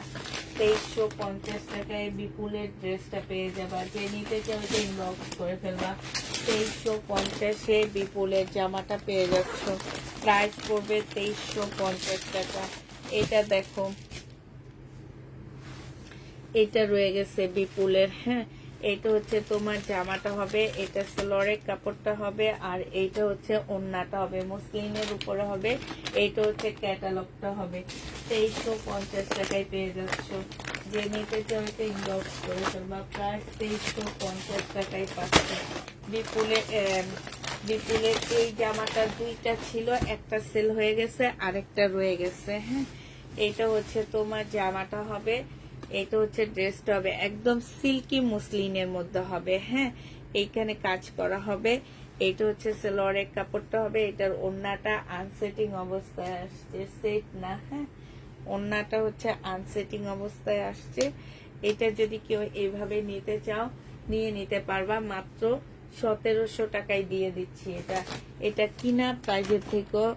Speaker 1: 2350 টাকায় বিপুলের ড্রেসটা পেয়ে যাবা। যে নিতে চাও ইনবক্স করে ফেলবা। 2350-এ বিপুলের জামাটা পেয়ে যাচ্ছ। প্রাইস পড়বে 2350 টাকা। এটা দেখো, এটা রয়ে গেছে বিপুলের। হ্যাঁ, এটা হচ্ছে তোমার জামাটা হবে, এটা সেলরের কাপড়টা হবে, আর এইটা হচ্ছে ওড়নাটা হবে, মসলিনের উপরে হবে। এইটা হচ্ছে ক্যাটালগটা হবে। 2350 টাকায় পেয়ে যাচ্ছ। যে নিতে চাও ইনবক্স করে ফেলবা। প্রায় 2350 টাকায় পাচ্ছ। বিপুলের এই জামাটা দুইটা ছিল, একটা সেল হয়ে গেছে, আরেকটা রয়ে গেছে। হ্যাঁ, এটা হচ্ছে তোমার জামাটা হবে, এটা হচ্ছে ড্রেসটা হবে, একদম সিল্কি মুসলিনের মধ্যে হবে। হ্যাঁ, এইখানে কাজ করা হবে। এটা হচ্ছে সেলরের কাপড়টা হবে, এটার ওড়নাটা আনসেটিং অবস্থায় আসছে, সেট না। হ্যাঁ, ওড়নাটা হচ্ছে আনসেটিং অবস্থায় আসছে। এটা যদি কেউ এইভাবে নিতে চাও নিয়ে নিতে পারবা। মাত্র 1700 টাকায় দিয়ে দিচ্ছি। এটা কিনা প্রাইজের থেকেও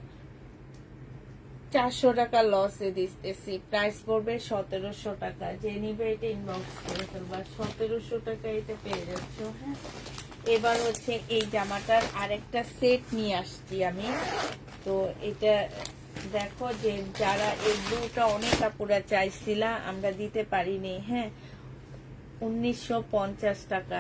Speaker 1: 400 টাকা লসে দিতেছি। প্রাইস পড়বে 1700 টাকা। যে নিবে এটা ইনবক্স করে ফেলবা। 1700 টাকা এটা পেয়ে যাচ্ছ। হ্যাঁ, এবার হচ্ছে এই জামাটার আরেকটা সেট নিয়ে আসছি আমি। তো এটা দেখো, যে যারা এই ব্লুটা অনেক আপুরা চাইছিলা, আমরা দিতে পারিনি। হ্যাঁ, 1950 টাকা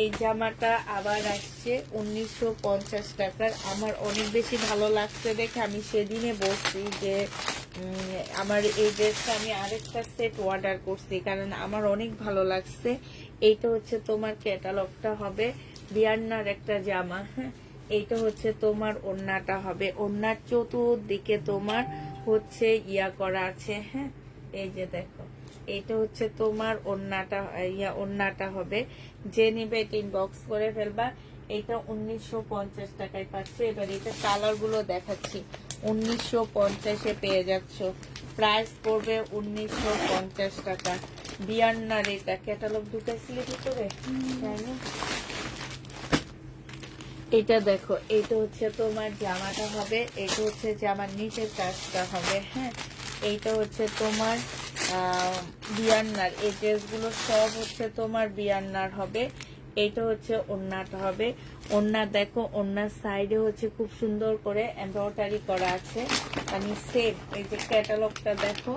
Speaker 1: এই জামাটা আবার আসছে 1950 টাকার। আমার অনেক বেশি ভালো লাগছে দেখে আমি সেদিনে বলছি যে আমার এই ড্রেসটা আমি আরেকটা সেট অর্ডার করছি, কারণ আমার অনেক ভালো লাগছে। এইটা হচ্ছে তোমার ক্যাটালগটা হবে, বিয়ান্নার একটা জামা। হ্যাঁ, এইটা হচ্ছে তোমার ওড়নাটা হবে, ওড়নার চতুর্দিকে তোমার হচ্ছে ইয়া করা আছে। হ্যাঁ, এই যে দেখো, এটা হচ্ছে তোমার ওড়নাটা হবে। যে নিবে এটা ইনবক্স করে ফেলবা। এটা 1950 টাকায় পাচ্ছে। এবার এটা কালার গুলো দেখাচ্ছি। 1950-এ পেয়ে যাচ্ছ। প্রাইস পড়বে 1950 টাকা। বিয়ান্নার এটা ক্যাটালগ ঢুকাইছিল ভিতরে, তাই না? এটা দেখো, এটা হচ্ছে তোমার জামাটা হবে, এটা হচ্ছে জামার নিচের কাজটা হবে। হ্যাঁ, এইটা হচ্ছে তোমার বিয়ান্নার। এই ড্রেসগুলো সব হচ্ছে তোমার বিয়ান্নার হবে। এইটা হচ্ছে ওড়নাটা হবে। ওড়না দেখো, ওড়নার সাইডে হচ্ছে খুব সুন্দর করে এমব্রয়ডারি করা আছে, মানে সেম। এই যে ক্যাটালগটা দেখো,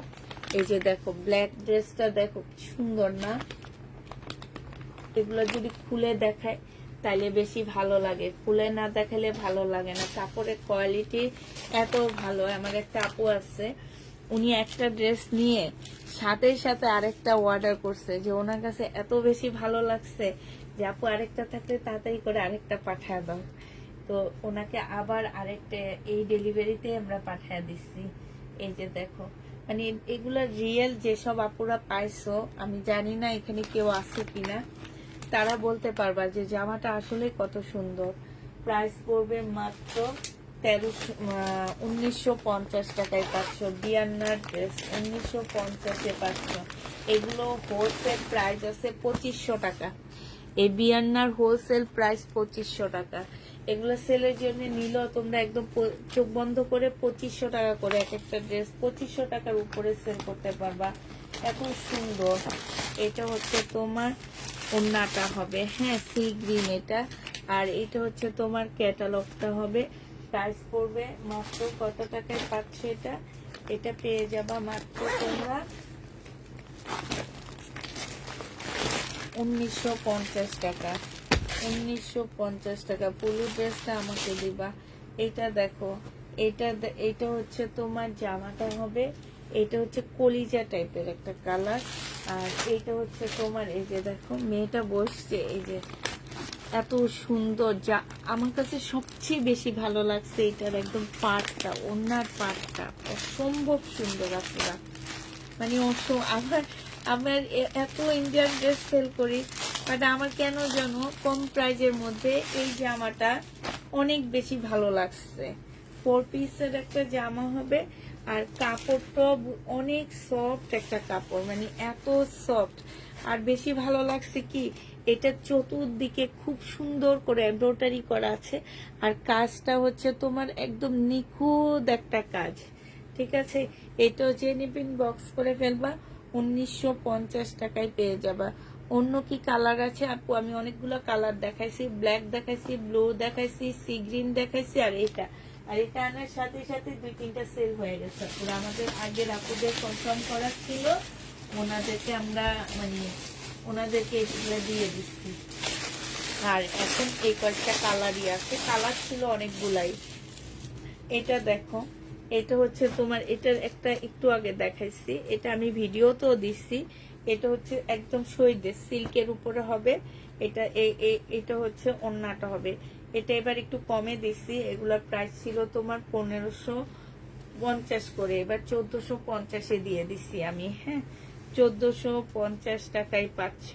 Speaker 1: এই যে দেখো ব্ল্যাক ড্রেসটা দেখো কি সুন্দর না? এগুলো যদি খুলে দেখায় তাইলে বেশি ভালো লাগে, খুলে না দেখালে ভালো লাগে না। কাপড়ের কোয়ালিটি এত ভালো। আমার একটা আপু আছে, উনি একটা ড্রেস নিয়ে সাথে সাথে আরেকটা অর্ডার করছে, যে ওনার কাছে এত বেশি ভালো লাগছে যে আপু আরেকটা থাকলে তাড়াতাড়ি করে আরেকটা পাঠায় দাও। তো ওনাকে আবার আরেকটা এই ডেলিভারিতে আমরা পাঠায় দিচ্ছি। এই যে দেখো, মানে এগুলা রিয়েল। যেসব আপুরা পাইছো, আমি জানি না এখানে কেউ আছে কিনা, তারা বলতে পারবা যে জামাটা আসলে কত সুন্দর। প্রাইস পড়বে মাত্র 1950 টাকায় পাচ্ছ। বিয়ান্নার ড্রেস 1950-এ পাচ্ছ। এগুলো হোলসেল প্রাইস আছে 2500 টাকা। এই বিয়ান্নার হোলসেল প্রাইস 2500 টাকা। এগুলো সেলের জন্য নিলেও তোমরা একদম চোখ বন্ধ করে 2500 টাকা করে এক একটা ড্রেস 2500 টাকার উপরে সেল করতে পারবা। এত সুন্দর। এটা হচ্ছে তোমার ওড়নাটা হবে, হ্যাঁ, সি গ্রিন এটা। আর এটা হচ্ছে তোমার ক্যাটালগটা হবে। প্রাইস পড়বে মাত্র কত টাকায় পাচ্ছ এটা? এটা পেয়ে যাবা মাত্র তোমরা 1950 টাকা। 1950 টাকা। পুরো ড্রেসটা আমাকে দিবা। এটা দেখো, এটা হচ্ছে তোমার জামাটা হবে। এটা হচ্ছে কলিজা টাইপের একটা কালার। আর এটা হচ্ছে তোমার, এই যে দেখো মেয়েটা বসছে, এই যে এত সুন্দর। যা আমার কাছে সবচেয়ে বেশি ভালো লাগছে এটার একদম পাটটা, ওনার পাটটা অসম্ভব সুন্দর আসলে। মানে আমার আমার এত ইন্ডিয়ান ড্রেস সেল করি, বাট আমার কেন যেন কম প্রাইজের মধ্যে এই জামাটা অনেক বেশি ভালো লাগছে। 4 পিসের একটা জামা হবে। আর কাপড়টা অনেক সফট একটা কাপড়, মানে এত সফট। আর বেশি ভালো লাগছে কি, এটা চতুর্দিকে খুব সুন্দর করে এমব্রয়ডারি করা আছে। আর কাজটা হচ্ছে তোমার একদম নিখুঁত একটা কাজ, ঠিক আছে। এটাও যে নিবেন বক্স করে ফেলবা, 1950 টাকায় পেয়ে যাবা। অন্য কি কালার আছে আপু? আমি অনেকগুলো কালার দেখাইছি, ব্ল্যাক দেখাইছি, ব্লু দেখাইছি, সি গ্রিন দেখাইছি, আর এটা। আর এটা আনার সাথে সাথে 2-3টা সেল হয়ে গেছে। পুরো আমাদের আগের আপুদের কনফার্ম করা ছিল, ওনাদেরকে আমরা মানে ওনাদেরকে এগুলো দিয়ে দিচ্ছি। আর এখন এই কয়েকটা কালারই আছে, কালার ছিল অনেকগুলাই। এটা দেখো, এটা হচ্ছে তোমার, এটার একটা একটু আগে দেখাইছি, এটা আমি ভিডিওতেও দিচ্ছি। এটা হচ্ছে একদম শহীদের সিল্কের উপরে হবে। এটা এটা হচ্ছে ওড়নাটা হবে। এটা এবার একটু কমে দিচ্ছি। এগুলোর প্রাইস ছিল তোমার 1550 করে, এবার 1450-এ দিয়ে দিচ্ছি আমি, হ্যাঁ। 1450 টাকায় পাচ্ছ।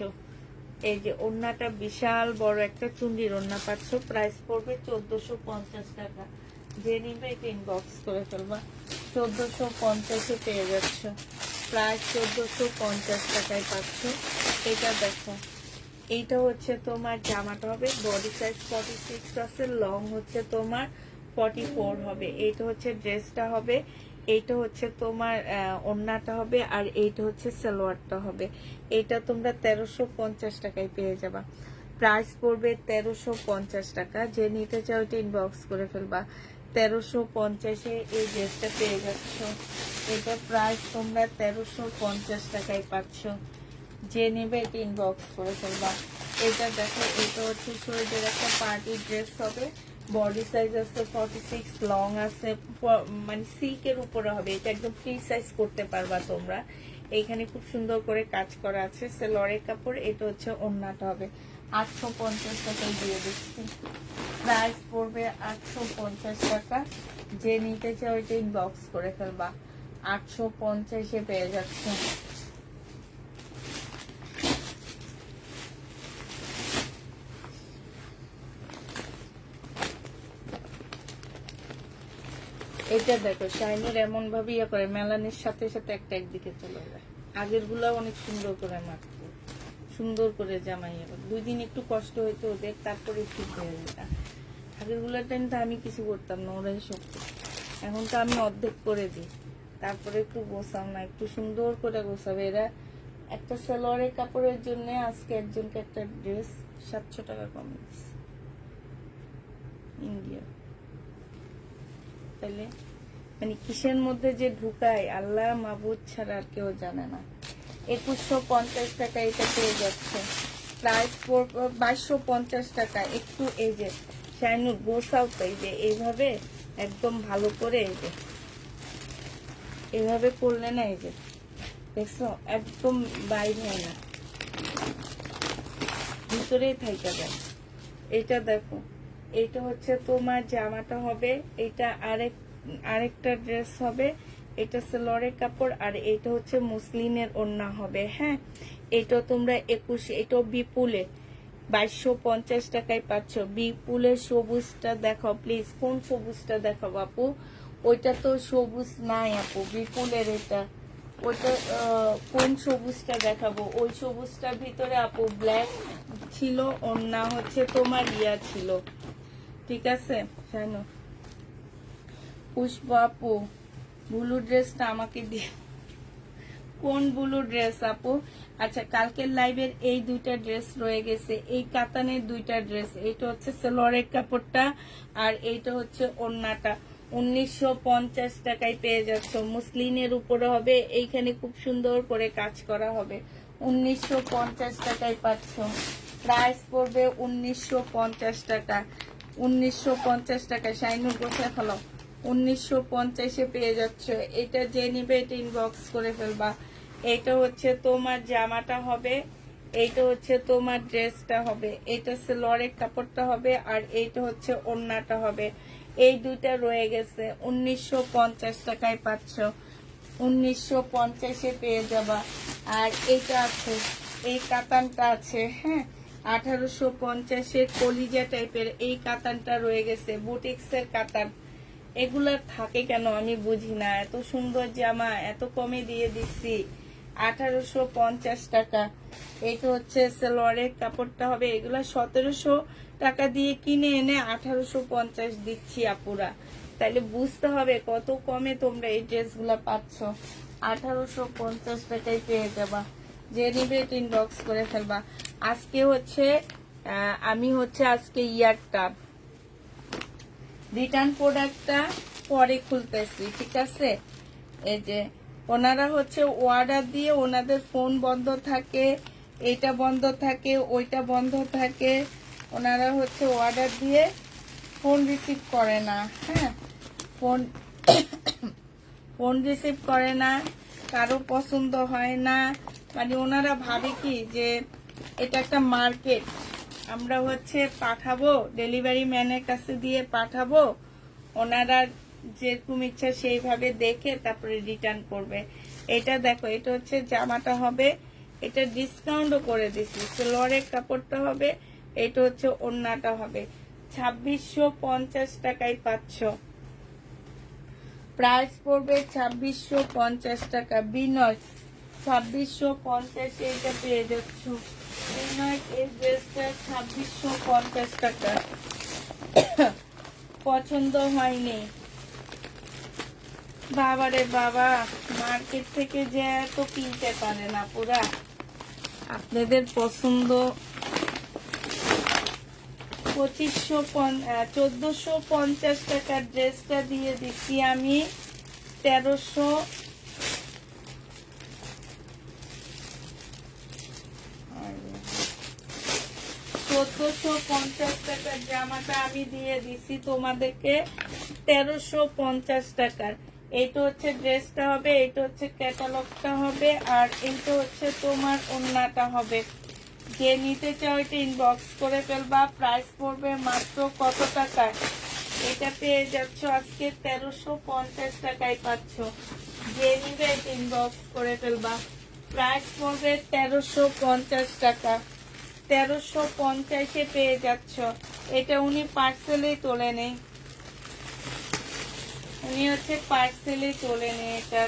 Speaker 1: এই যে ওড়নাটা বিশাল বড় একটা চুন্ডির ওড়না পাচ্ছ। প্রাইস পড়বে 1450 টাকা। যে নিবে এটা ইনবক্স করে ফেলবা। 1450-এ পেয়ে যাচ্ছ। প্রাইস 1450 টাকায় পাচ্ছ। এটা দেখো, এইটা হচ্ছে তোমার জামাটা হবে। বডি সাইজ 46 আছে, লং হচ্ছে তোমার 44 হবে। এইটা হচ্ছে ড্রেসটা হবে। এইটা হচ্ছে তোমার ওড়নাটা হবে। আর এইটা হচ্ছে সালোয়ারটা হবে। এইটা তোমরা 1350 টাকায় পেয়ে যাবা। প্রাইস পড়বে 1350 টাকা। যে নিতে চাও এটা ইনবক্স করে ফেলবা। 1350-এ এই ড্রেসটা পেয়ে যাচ্ছ। এটা প্রাইস তোমরা 1350 টাকায় পাচ্ছ। যে নেবে এটা ইনবক্স করে ফেলবা। এটা দেখো, এটা হচ্ছে শরীরের একটা পার্টি ড্রেস হবে। বডি সাইজ আছে 46, লং আছে, মানে সিল্কের উপরে হবে। এটা একদম ফ্রি সাইজ করতে পারবা তোমরা। এইখানে খুব সুন্দর করে কাজ করা আছে, সেলরের কাপড়। এটা হচ্ছে ওড়নাটা হবে। 850 টাকায় দিয়ে দিচ্ছি। প্রাইস পড়বে 850 টাকা। যে নিতে চাও এটা ইনবক্স করে ফেলবা। 850-এ পেয়ে যাচ্ছে। এটা দেখো, শাইনের এমন ভাবে ইয়ে করে, মেলানির সাথে সাথে একটা একদিকে চলে যায়। আগের গুলা অনেক সুন্দর করে মাখতো, সুন্দর করে জামাই। 2 দিন একটু কষ্ট হইতো ওদের, তারপরে ঠিক হয়ে যেত। আগের গুলার টাইম তো আমি কিছু করতাম না, ওরাই সব করতো। এখন তো আমি অর্ধেক করে দিই, তারপরে একটু গোছাও না, একটু সুন্দর করে গোছাবে এরা। একটা সালোয়ারের কাপড়ের জন্য আজকে একজনকে একটা ড্রেস 700 টাকা কমে দিচ্ছে ইন্ডিয়া। তাহলে মানে কিসের মধ্যে যে ঢুকায় আল্লাহ মাবুদ ছাড়া আর কেউ জানে না। 2150 টাকা এটা পেয়ে যাচ্ছে। প্রাইস 2250 টাকা। একটু এই যে শাইনুর গোসাও তো, এই যে এইভাবে একদম ভালো করে, এই যে এইভাবে করলে না, এই যে দেখছো একদম বাইর হয় না, ভিতরেই থাইকা যায়। এটা দেখো, এইটা হচ্ছে তোমার জামাটা হবে। এটা আরেকটা ড্রেস হবে। এটা সেলরের কাপড়। আর এটা হচ্ছে মুসলিনের ওড়না হবে, হ্যাঁ। এটা তোমরা 21, এটাও বিপুলে, 2250 টাকায় পাচ্ছ। বিপুলের সবুজটা দেখাও প্লিজ, কোন সবুজটা দেখাও আপু? ওইটা তো সবুজ নাই আপু, বিপুলের এটা। ওইটা কোন সবুজটা দেখাবো? ওই সবুজটার ভিতরে আপু ব্ল্যাক ছিল, ওন্না হচ্ছে তোমার ইয়া ছিল, ঠিক আছে জানো। পুষ্পা আপু ব্লু ড্রেসটা আমাকে দিয়ে। কোন ব্লু ড্রেস আপু? আচ্ছা, কালকের লাইভের এই দুইটা ড্রেস রয়ে গেছে, এই কাতানের দুইটা ড্রেস। এইটা হচ্ছে সালোয়ারের কাপড়টা আর এইটা হচ্ছে ওড়নাটা। 1950 টাকায় পেয়ে যাচ্ছ। মুসলিনের উপরে হবে, এইখানে খুব সুন্দর করে কাজ করা হবে। 1950 টাকায় পাচ্ছ। প্রাইস পড়বে 1950 টাকা। 1950 টাকা। শাইনুর গোছায় ফেলো। 1950-এ পেয়ে যাচ্ছ। এটা যে নিবে এটা ইনবক্স করে ফেলবা। এটা হচ্ছে তোমার জামাটা হবে, এইটা হচ্ছে তোমার ড্রেসটা হবে, এটা সালোয়ারের কাপড়টা হবে আর এইটা হচ্ছে ওড়নাটা হবে। এই দুইটা রয়ে গেছে। 1950 টাকায় পাচ্ছ। 1950-এ পেয়ে যাবা। আর এইটা আছে, এই কাতানটা আছে, হ্যাঁ 1850-এর কলিজা টাইপের এই কাতানটা রয়ে গেছে, বুটিক্সের কাতান। এগুলা থাকে কেন আমি বুঝি না, এত সুন্দর জামা এত কমে দিয়ে দিচ্ছি। 1850 টাকা। এইটা হচ্ছে সালোয়ারের কাপড়টা হবে। এগুলা 1700 টাকা দিয়ে কিনে এনে 1850 দিচ্ছি আপুরা। তাইলে বুঝতে হবে কত কমে তোমরা এই ড্রেসগুলা পাচ্ছ। 1850 টাকায় পেয়ে যাবা। যে নিবে ইনবক্স করে ফেলবা। আজকে হচ্ছে আমি হচ্ছে আজকে ইয়ারটা রিটার্ন প্রোডাক্টটা পরে খুলতেছি, ঠিক আছে। এই যে ওনারা হচ্ছে অর্ডার দিয়ে ওনাদের ফোন বন্ধ থাকে, এইটা বন্ধ থাকে, ওইটা বন্ধ থাকে, ওনারা হচ্ছে অর্ডার দিয়ে ফোন রিসিভ করে না, হ্যাঁ ফোন রিসিভ করে না, কারো পছন্দ হয় না। মানে ওনারা ভাবে কি যে এটা একটা মার্কেট, আমরা হচ্ছে পাঠাবো, ডেলিভারি ম্যানের কাছে দিয়ে পাঠাবো, ওনারা যেরকম ইচ্ছা সেইভাবে দেখে তারপরে রিটার্ন করবে। এটা দেখো, এটা হচ্ছে জামাটা হবে, এটা ডিসকাউন্টও করে দিচ্ছি। সালোয়ারের কাপড়টা হবে, এটা হচ্ছে ওড়নাটা হবে। 2650 টাকায় পাচ্ছ। প্রাইস পড়বে 2650 টাকা। বিনয় 2650 এটা পেয়ে যাচ্ছ। বিনয় এই ড্রেসটা 2650 টাকা। পছন্দ হয়নি বাবারে বাবা, মার্কেট থেকে যে এত কিনতে পারে না পুরা। আপনাদের পছন্দ 1450 টাকার ড্রেসটা দিয়ে দিচ্ছি আমি 1300। 1450 টাকার জামাটা আমি দিয়ে দিছি তোমাদেরকে 1350 টাকার। এইটা হচ্ছে ড্রেসটা হবে, এইটা হচ্ছে ক্যাটালগটা হবে আর এইটা হচ্ছে তোমার ওড়নাটা হবে। যে নিতে চাও এটা ইনবক্স করে ফেলবা। প্রাইস পড়বে মাত্র কত টাকায়? এটা পেয়ে যাচ্ছ আজকে 1350 টাকায় পাচ্ছ। যে নিবে এটা ইনবক্স করে ফেলবা। প্রাইস পড়বে 1350 টাকা। 1350-এ পেয়ে যাচ্ছ। এটা উনি পার্সেলেই তোলে নেই, উনি হচ্ছে পার্সেলেই তোলে নেই। এটা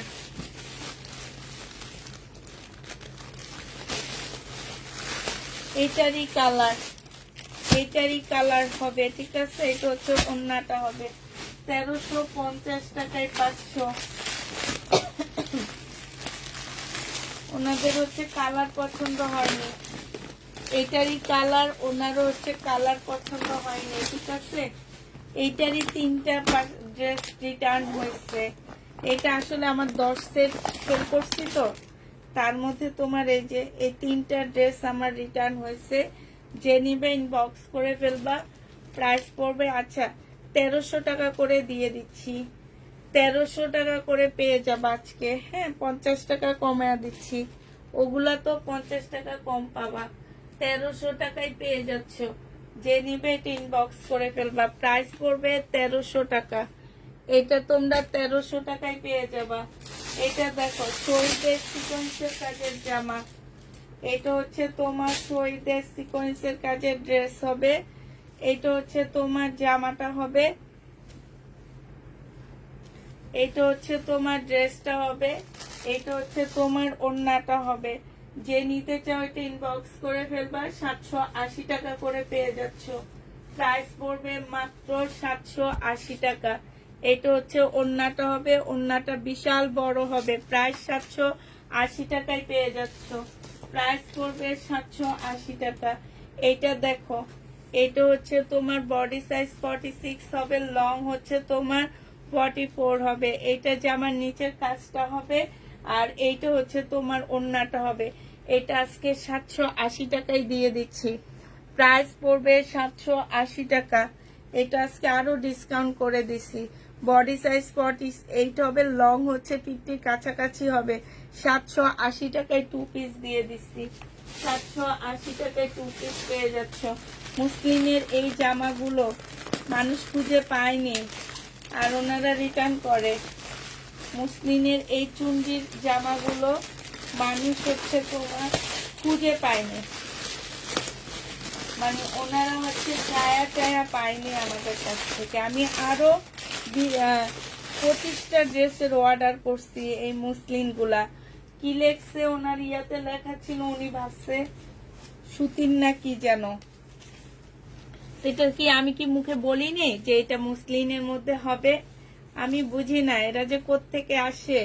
Speaker 1: এইটারই কালার, এইটারই কালার হবে, ঠিক আছে। এটা হচ্ছে ওড়নাটা হবে। 1350 টাকায় পাচ্ছ। ওনাদের হচ্ছে কালার পছন্দ হয়নি, এইটারই কালার, ওনারও হচ্ছে কালার পছন্দ হয়নি, ঠিক আছে। এইটারই 3টা ড্রেস রিটার্ন হয়েছে। এটা আসলে আমার 10 সেট সেল করছি তো, তার মধ্যে তোমার এই যে এই 3টা ড্রেস আমার রিটার্ন হয়েছে। যে নিবে ইনবক্স করে ফেলবা। প্রাইস পড়বে আচ্ছা 1300 টাকা করে দিয়ে দিচ্ছি। 1300 টাকা করে পেয়ে যাবা আজকে, হ্যাঁ 50 টাকা কমে দিচ্ছি। ওগুলা তো 50 টাকা কম পাবা, 1300 টাকায় পেয়ে যাচ্ছ। যে নিবে এটা ইনবক্স করে ফেলবা। প্রাইস পড়বে 1300 টাকা। এটা তোমরা 1300 টাকায় পেয়ে যাবা। এটা দেখো শরীরের সিকোয়েন্সের কাজের জামা, এটা হচ্ছে তোমার শহীদের সিকোয়েন্সের কাজের ড্রেস হবে। এটা হচ্ছে তোমার জামাটা হবে, এটা হচ্ছে তোমার ড্রেসটা হবে, এটা হচ্ছে তোমার ওড়নাটা হবে। যে নিতে চাও এটা ইনবক্স করে ফেলবা। 780 টাকা করে পেয়ে যাচ্ছ। প্রাইস পড়বে মাত্র 780 টাকা। এটা হচ্ছে ওড়নাটা হবে, ওড়নাটা বিশাল বড় হবে। প্রাইস 780 টাকায় পেয়ে যাচ্ছ। প্রাইস পড়বে 780 টাকা। এইটা দেখো, এটা হচ্ছে তোমার বডি সাইজ 46 হবে, লং হচ্ছে তোমার 44 হবে। এইটা জামার নিচের কাজটা হবে, আর এইটা হচ্ছে তোমার ওড়নাটা হবে। এটা আজকে 780 টাকায় দিয়ে দিচ্ছি। প্রাইস পড়বে 780 টাকা। এটা আজকে আরো ডিসকাউন্ট করে দিছি। বডি সাইজ 48 হবে, লং হচ্ছে 50 কাছাকাছি হবে। 780 টাকায় 2 পিস দিয়ে দিচ্ছি। 780 টাকায় 2 পিস পেয়ে যাচ্ছ। মুসলিমের এই জামাগুলো মানুষ খুঁজে পায়নি, আর ওনারা রিটার্ন করে। মুসলিমের এই চুন্ডির জামাগুলো মানুষ হচ্ছে তোমার খুঁজে পায়নি, মানে ওনারা হচ্ছে ছায়া পায়নি আমাদের কাছ থেকে। আমি আরো 25টা ড্রেসের অর্ডার করছি। এই মুসলিম গুলা কি লেখছে ওনার ইয়াতে লেখা ছিল, উনি ভাবছে সুতির না কি যেন। এটা কি আমি কি মুখে বলিনি যে এটা মুসলিমের মধ্যে হবে? আমি বুঝি না এরা যে কোত্থেকে আসে,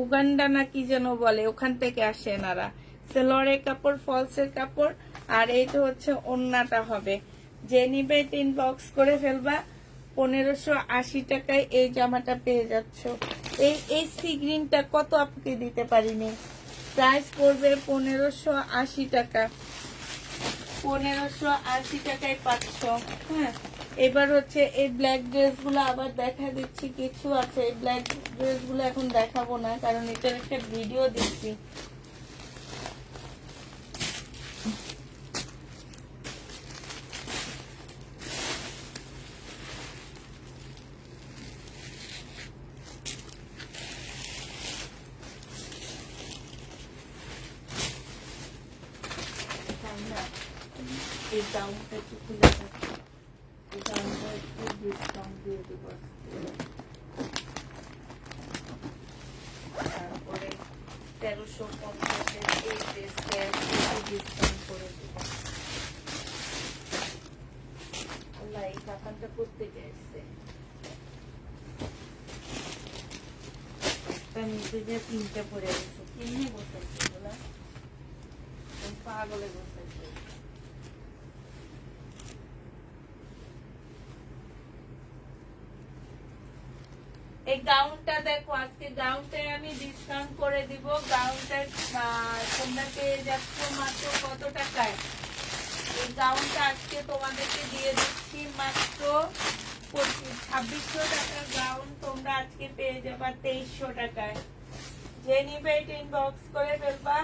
Speaker 1: উগান্ডা না কি যেন বলে, ওখান থেকে আসে এনারা। সেলরের কাপড়, ফলসের কাপড়, আর এইটা হচ্ছে ওন্নাটা হবে। যে নিবে ইনবক্স করে ফেলবা। 1580 টাকায় এই জামাটা পেয়ে যাচ্ছ। এই সি গ্রিনটা কত আপনাকে দিতে পারিনি। প্রাইস পড়বে 1580 টাকা। 1580 টাকায় পাচ্ছ। হ্যাঁ, এবার হচ্ছে এই ব্ল্যাক ড্রেসগুলো আবার দেখা দিচ্ছি। কিছু আছে, এই ব্ল্যাক ড্রেসগুলো এখন দেখাবো না, কারণ এটার একটা ভিডিও দিচ্ছি। এই গাউনটা একটু খুলে যাচ্ছে, এই গাউনটা একটু ডিসকাউন্ট দিয়ে দিব। তারপরে 1350 এই ড্রেসটা একটু ডিসকাউন্ট করে দিব। আল্লাহ, এই কাপড়টা করতে চাইছে একটা নিচে যে 3টে পরে গেছে, কিনে বসাইছে বলা পাগলে বসাইছে। এই গাউনটা দেখো, আজকে গাউনটায় আমি ডিসকাউন্ট করে দিব। গাউনটা তোমরা পেয়ে যাচ্ছ মাত্র কত টাকায়? এই গাউনটা আজকে তোমাদেরকে দিয়ে দিচ্ছি মাত্র 2600 টাকার গাউন তোমরা আজকে পেয়ে যাবা 2300 টাকায়। যে নিবে এটা ইনবক্স করে ফেলবা।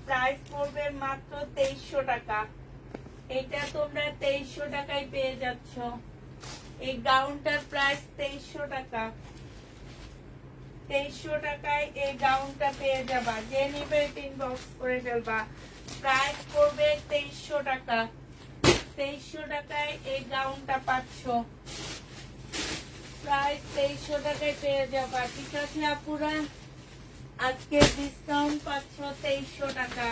Speaker 1: প্রাইস পড়বে মাত্র 2300 টাকা। এটা তোমরা 2300 টাকায় পেয়ে যাচ্ছ। এই গাউনটার প্রাইস 2300 টাকা। 2300 টাকায় এই গাউনটা পেয়ে যাবা। যে নিবে ইনবক্স করে ফেলবা। প্রাইস পড়বে 2300 টাকা। 2300 টাকায় এই গাউনটা পাচ্ছ। প্রাইস 2300 টাকায় পেয়ে যাবা। ঠিক আছে আপুরা, আজকে ডিসকাউন্ট পাচ্ছ 2300 টাকা।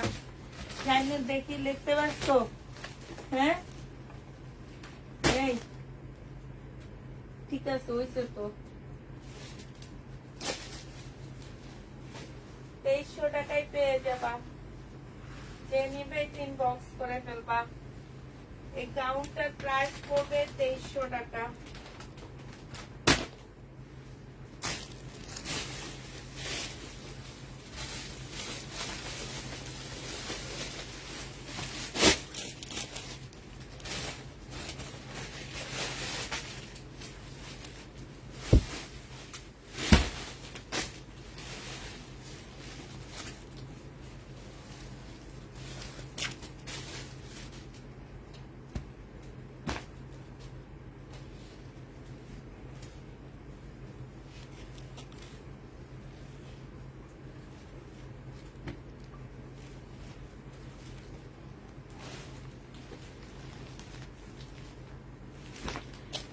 Speaker 1: জানেন দেখি লিখতে পারছো? হ্যাঁ, এই ঠিক আছে, হয়েছে তো। 2300 টাকায় পেয়ে যাবা। যে নিবে ইনবক্স করে ফেলবা। এই গাউনটার প্রাইস পড়বে 2300 টাকা।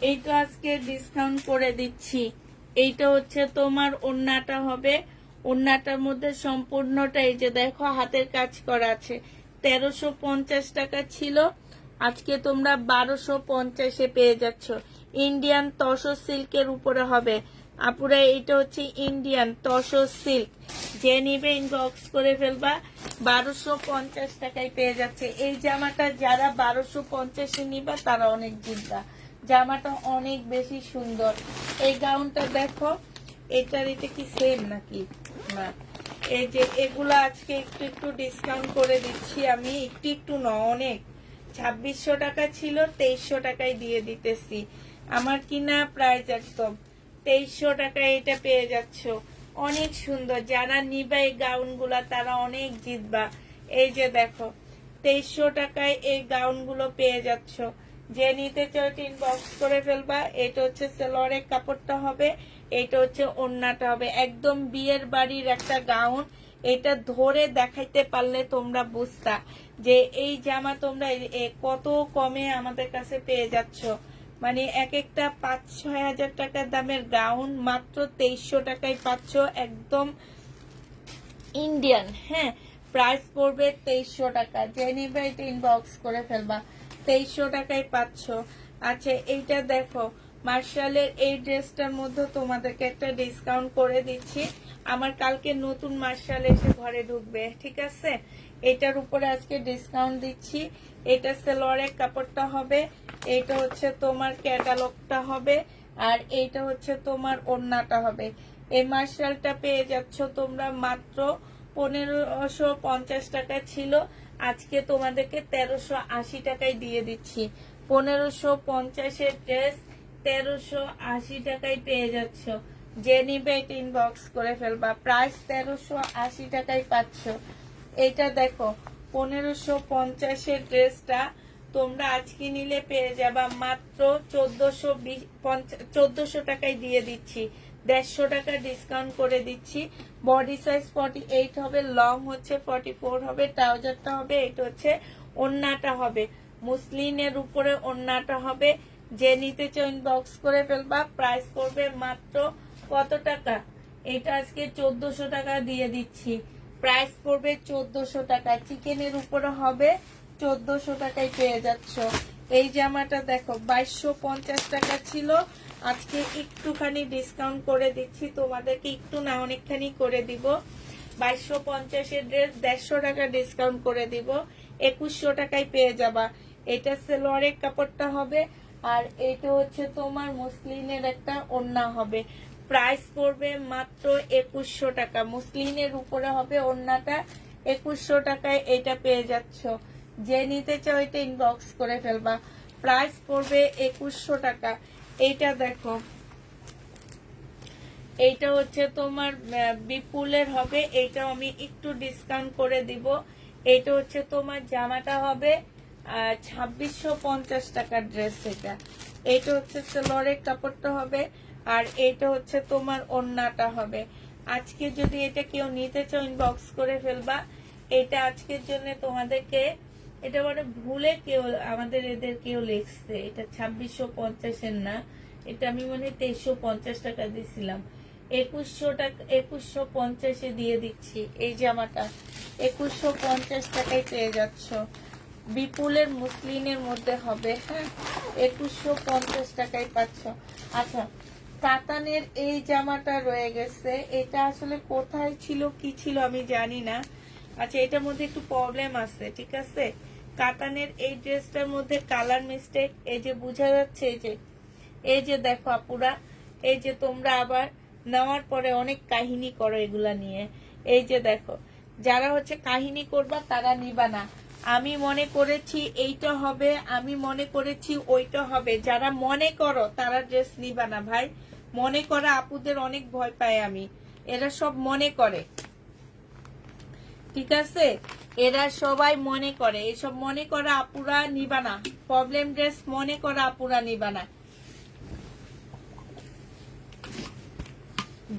Speaker 1: এইটা আজকে ডিসকাউন্ট করে দিচ্ছি। এইটা হচ্ছে তোমার ওড়নাটা হবে, ওড়নাটার মধ্যে সম্পূর্ণটা এই যে দেখো হাতের কাজ করা আছে। 1350 টাকা ছিল, আজকে তোমরা 1250-এ পেয়ে যাচ্ছ। ইন্ডিয়ান তসর সিল্কের উপরে হবে আপুরা। এইটা হচ্ছে ইন্ডিয়ান তসর সিল্ক, যে নিবে ইনবক্স করে ফেলবা। 1250 টাকায় পেয়ে যাচ্ছে এই জামাটা। যারা 1250-এ নিবা তারা অনেক জিতবা, জামাটা অনেক বেশি সুন্দর। এই গাউনটা দেখো, এটার এটা কি সেম নাকি না? এই যে এগুলো আজকে একটু একটু ডিসকাউন্ট করে দিচ্ছি আমি, একটু একটু না অনেক। 2600 টাকা ছিল, 2300 টাকায় দিয়ে দিতেছি। আমার কিনা প্রাইস একদম 2300 টাকায় এটা পেয়ে যাচ্ছ। অনেক সুন্দর, যারা নিবা এই গাউনগুলা তারা অনেক জিতবা। এই যে দেখো 2300 টাকায় এই গাউনগুলো পেয়ে যাচ্ছ। যে নিতে চাও ইনবক্স করে ফেলবা। এটা হচ্ছে সেলোয়ারের কাপড়টা হবে, এটা হচ্ছে ওড়নাটা হবে। একদম বিয়ের বাড়ির একটা গাউন। এটা ধরে দেখাইতে পারলে তোমরা বুঝতা যে এই জামা তোমরা কত কমে আমাদের কাছে পেয়ে যাচ্ছ। মানে এক একটা 5-6 হাজার টাকার দামের গাউন মাত্র 2300 টাকায় পাচ্ছ, একদম ইন্ডিয়ান। হ্যাঁ, প্রাইস পড়বে 2300 টাকা। যে নিবে এটা ইনবক্স করে ফেলবা, 2300 টাকায় পাচ্ছ। আচ্ছা, এইটা দেখো মার্শালের এই ড্রেসটার মধ্যে তোমাদেরকে একটা ডিসকাউন্ট করে দিচ্ছি। আমার কালকে নতুন মার্শাল এসে ঘরে ঢুকবে, ঠিক আছে? এটার উপরে আজকে ডিসকাউন্ট দিচ্ছি। এটা সেলোয়ারের কাপড়টা হবে, এটা হচ্ছে তোমার ক্যাটালগটা হবে, আর এইটা হচ্ছে তোমার ওড়নাটা হবে। এই মার্শালটা পেয়ে যাচ্ছ তোমরা মাত্র 1550 টাকা ছিল, আজকে তোমাদেরকে 1380 টাকায় দিয়ে দিচ্ছি। 1550-এর ড্রেস 1380 টাকায় পেয়ে যাচ্ছ। যে নিবে এটা ইনবক্স করে ফেলবা। প্রাইস 1380 টাকায় পাচ্ছ। এটা দেখো 1550-এর ড্রেসটা তোমরা আজকে নিলে পেয়ে যাবা মাত্র 1400 টাকায় দিয়ে দিচ্ছি। 150 টাকা ডিসকাউন্ট করে দিচ্ছি। বডি সাইজ 48 হবে, লং হচ্ছে 44 হবে, ট্রাউজারটা হবে, এটা হচ্ছে ওড়নাটা হবে। মুসলিনের উপরে ওড়নাটা হবে। যে নিতে চাও ইনবক্স করে ফেলবা। প্রাইস করবে মাত্র কত টাকা? এটা আজকে 1400 টাকা দিয়ে দিচ্ছি। প্রাইস পড়বে 1400 টাকা। চিকেনের উপরে হবে, 1400 টাকায় পেয়ে যাচ্ছ। এই জামাটা দেখো 2250 টাকা ছিল, আজকে একটুখানি ডিসকাউন্ট করে দিচ্ছি তোমাদেরকে, একটু না অনেকখানি করে দিব। 2250-এর ড্রেস 150 টাকা ডিসকাউন্ট করে দিব, 2100 টাকায় পেয়ে যাবা। এটা সেলোয়ারের কাপড়টা হবে, আর এটা হচ্ছে তোমার মুসলিনের একটা ওড়না হবে। প্রাইস পড়বে মাত্র 2100 টাকা। মুসলিনের উপরে হবে ওড়নাটা, 2100 টাকায় এটা পেয়ে যাচ্ছ। যে নিতে চাও এটা ইনবক্স করে ফেলবা। প্রাইস পড়বে 2100 টাকা। এইটা দেখো, এইটা হচ্ছে তোমার বিপুলের হবে, এইটাও আমি একটু ডিসকাউন্ট করে দিব। এইটা হচ্ছে তোমার জামাটা হবে 2650 টাকার ড্রেস। এইটা হচ্ছে সেলোয়ারের কাপড়টা হবে, আর এইটা হচ্ছে তোমার ওড়নাটা হবে। আজকে যদি এটা কেউ নিতে চাও ইনবক্স করে ফেলবা। এটা আজকের জন্য তোমাদেরকে, এটা মানে ভুলে কেউ আমাদের এদের কেউ লিখছে, এটা 2650-এর না, এটা আমি মনে 2350 টাকা দিছিলাম। 2100 টাকা, 2150-এ দিয়ে দিচ্ছি। এই জামাটা 2150 টাকায় পেয়ে যাচ্ছ। বিপুলের মুসলিনের মধ্যে হবে, হ্যাঁ, 2150 টাকায় পাচ্ছ। আচ্ছা, কাতানের এই জামাটা রয়ে গেছে, এটা আসলে কোথায় ছিল কি ছিল আমি জানি না। আচ্ছা, এটার মধ্যে একটু প্রবলেম আছে, ঠিক আছে? কাতানের এই ড্রেসটার মধ্যে কালার মিস্টেক, এই যে বোঝা যাচ্ছে, এই যে দেখো আপুরা, এই যে তোমরা আবার নেওয়ার পরে অনেক কাহিনী করো এগুলা নিয়ে। এই যে দেখো, যারা হচ্ছে কাহিনী করবা তারা নিবা না। আমি মনে করেছি এইটা হবে, আমি মনে করেছি ওইটা হবে, যারা মনে করো তারা ড্রেস নিবা না ভাই। মনে করা আপুদের অনেক ভয় পাই আমি, এরা সব মনে করে, ঠিক আছে? এরা সবাই মনে করে, এসব মনে করা আপুরা নিবা না। প্রবলেম ড্রেস মনে করা আপুরা নিবা না।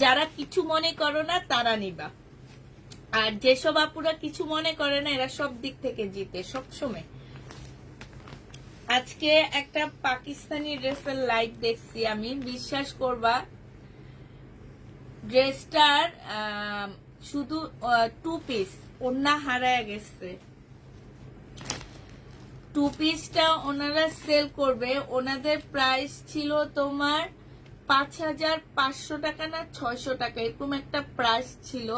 Speaker 1: যারা কিছু মনে করো না তারা নিবা, আর যেসব আপুরা কিছু মনে করে না এরা সব দিক থেকে জিতে সবসময়। আজকে একটা পাকিস্তানি ড্রেসের লাইভ দেখছি আমি, বিশ্বাস করবা ড্রেসটার শুধু 2 পিস ওন্না হারায় গেছে। 2 পিসটা ওনারা সেল করবে, ওনাদের প্রাইস ছিল তোমার 5,500 টাকা না 600 টাকা, এরকম একটা প্রাইস ছিল।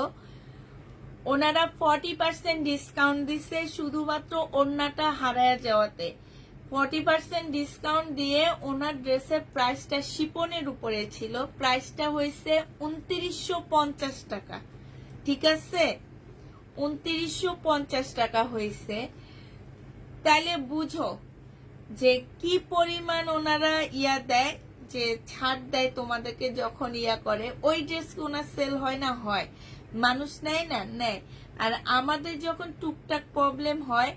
Speaker 1: ওনারা 40% ডিসকাউন্ট দিছে শুধুমাত্র ওন্নাটা হারায় যাওয়াতে। 40% ডিসকাউন্ট দিয়ে ওনার ড্রেসের প্রাইসটা শিপনের উপরে ছিল, প্রাইসটা হয়েছে 2950 টাকা। ঠিক আছে, 2950 টাকা হয়েছে। তাইলে বুঝো যে কি পরিমাণ ওনারা ইয়া দেয়, যে ছাড় দেয় তোমাদেরকে যখন ইয়া করে। ওই ড্রেস কি ওনার সেল হয় না? হয়। মানুষ নেয় না? নেয়। আর আমাদের যখন টুকটাক প্রবলেম হয়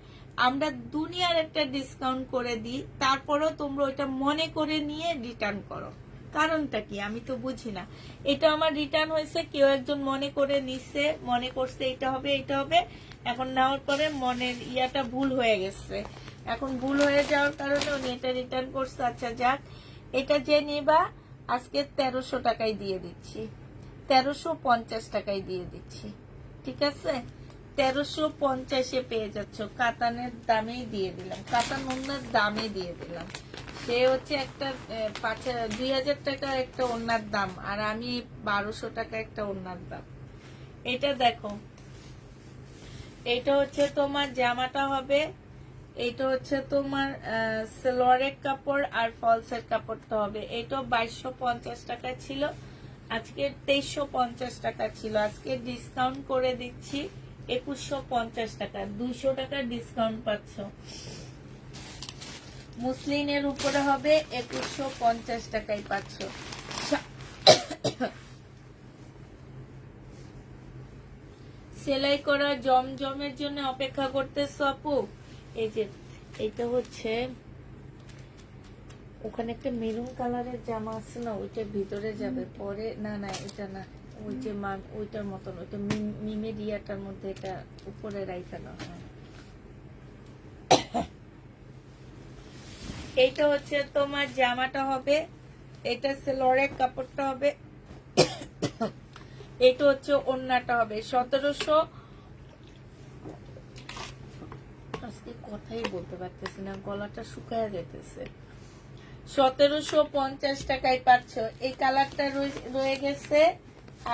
Speaker 1: আমরা দুনিয়ার একটা ডিসকাউন্ট করে দিই, তারপরেও তোমরা ওইটা মনে করে নিয়ে রিটার্ন করো। কারণটা কি আমি তো বুঝি না। এটা আমার রিটার্ন হয়েছে, কেউ একজন মনে করে নিছে, মনে করছে এটা হবে এটা হবে, এখন নেওয়ার পরে মনের ইয়াটা ভুল হয়ে গেছে। এখন ভুল হয়ে যাওয়ার কারণে উনি এটা রিটার্ন করছে। আচ্ছা যাক, এটা যে নিবা আজকে 1300 টাকায় দিয়ে দিচ্ছি, 1350 টাকায় দিয়ে দিচ্ছি। ঠিক আছে, 1350-এ পেয়ে যাচ্ছ। কাতানের দামেই দিয়ে দিলাম, কাতান ওন্নার দামে দিয়ে দিলাম। সে হচ্ছে একটা 2000 টাকা একটা ওন্নার দাম, আর আমি 1200 টাকা একটা ওন্নার দাম। এটা দেখো, এটা হচ্ছে তোমার জামাটা হবে, এটা হচ্ছে তোমার সালোয়ারের কাপড় আর ফলসের কাপড়টা হবে। এটা 2250 টাকা ছিল, আজকে 2350 টাকা ছিল। আজকে ডিসকাউন্ট করে দিচ্ছি 2150 টাকা, 200 টাকা ডিসকাউন্ট পাচ্ছ। মুসলিনের উপরে হবে 2150 টাকায় পাচ্ছ। সেলাই করা জমজমের জন্য অপেক্ষা করতেছ আপু? এই যে এটা হচ্ছে, ওখানে একটা মেরুন কালারের জামা আছে না, ওইটার ভিতরে যাবে পরে। না না এটা না, ওই যে ওইটার মতন, ওইটা মিমেরিয়াটার মধ্যে, এটা উপরে রাইখা না। এইটা হচ্ছে তোমার জামাটা হবে, এটা সেলোয়ারের কাপড়টা হবে, এটা হচ্ছে ওন্নাটা হবে। 1700, আজকে কথাই বলতে পারতেছি না, গলাটা শুকায় যেতেছে। 1750 টাকায় পাচ্ছ। এই কালারটা রয়ে গেছে,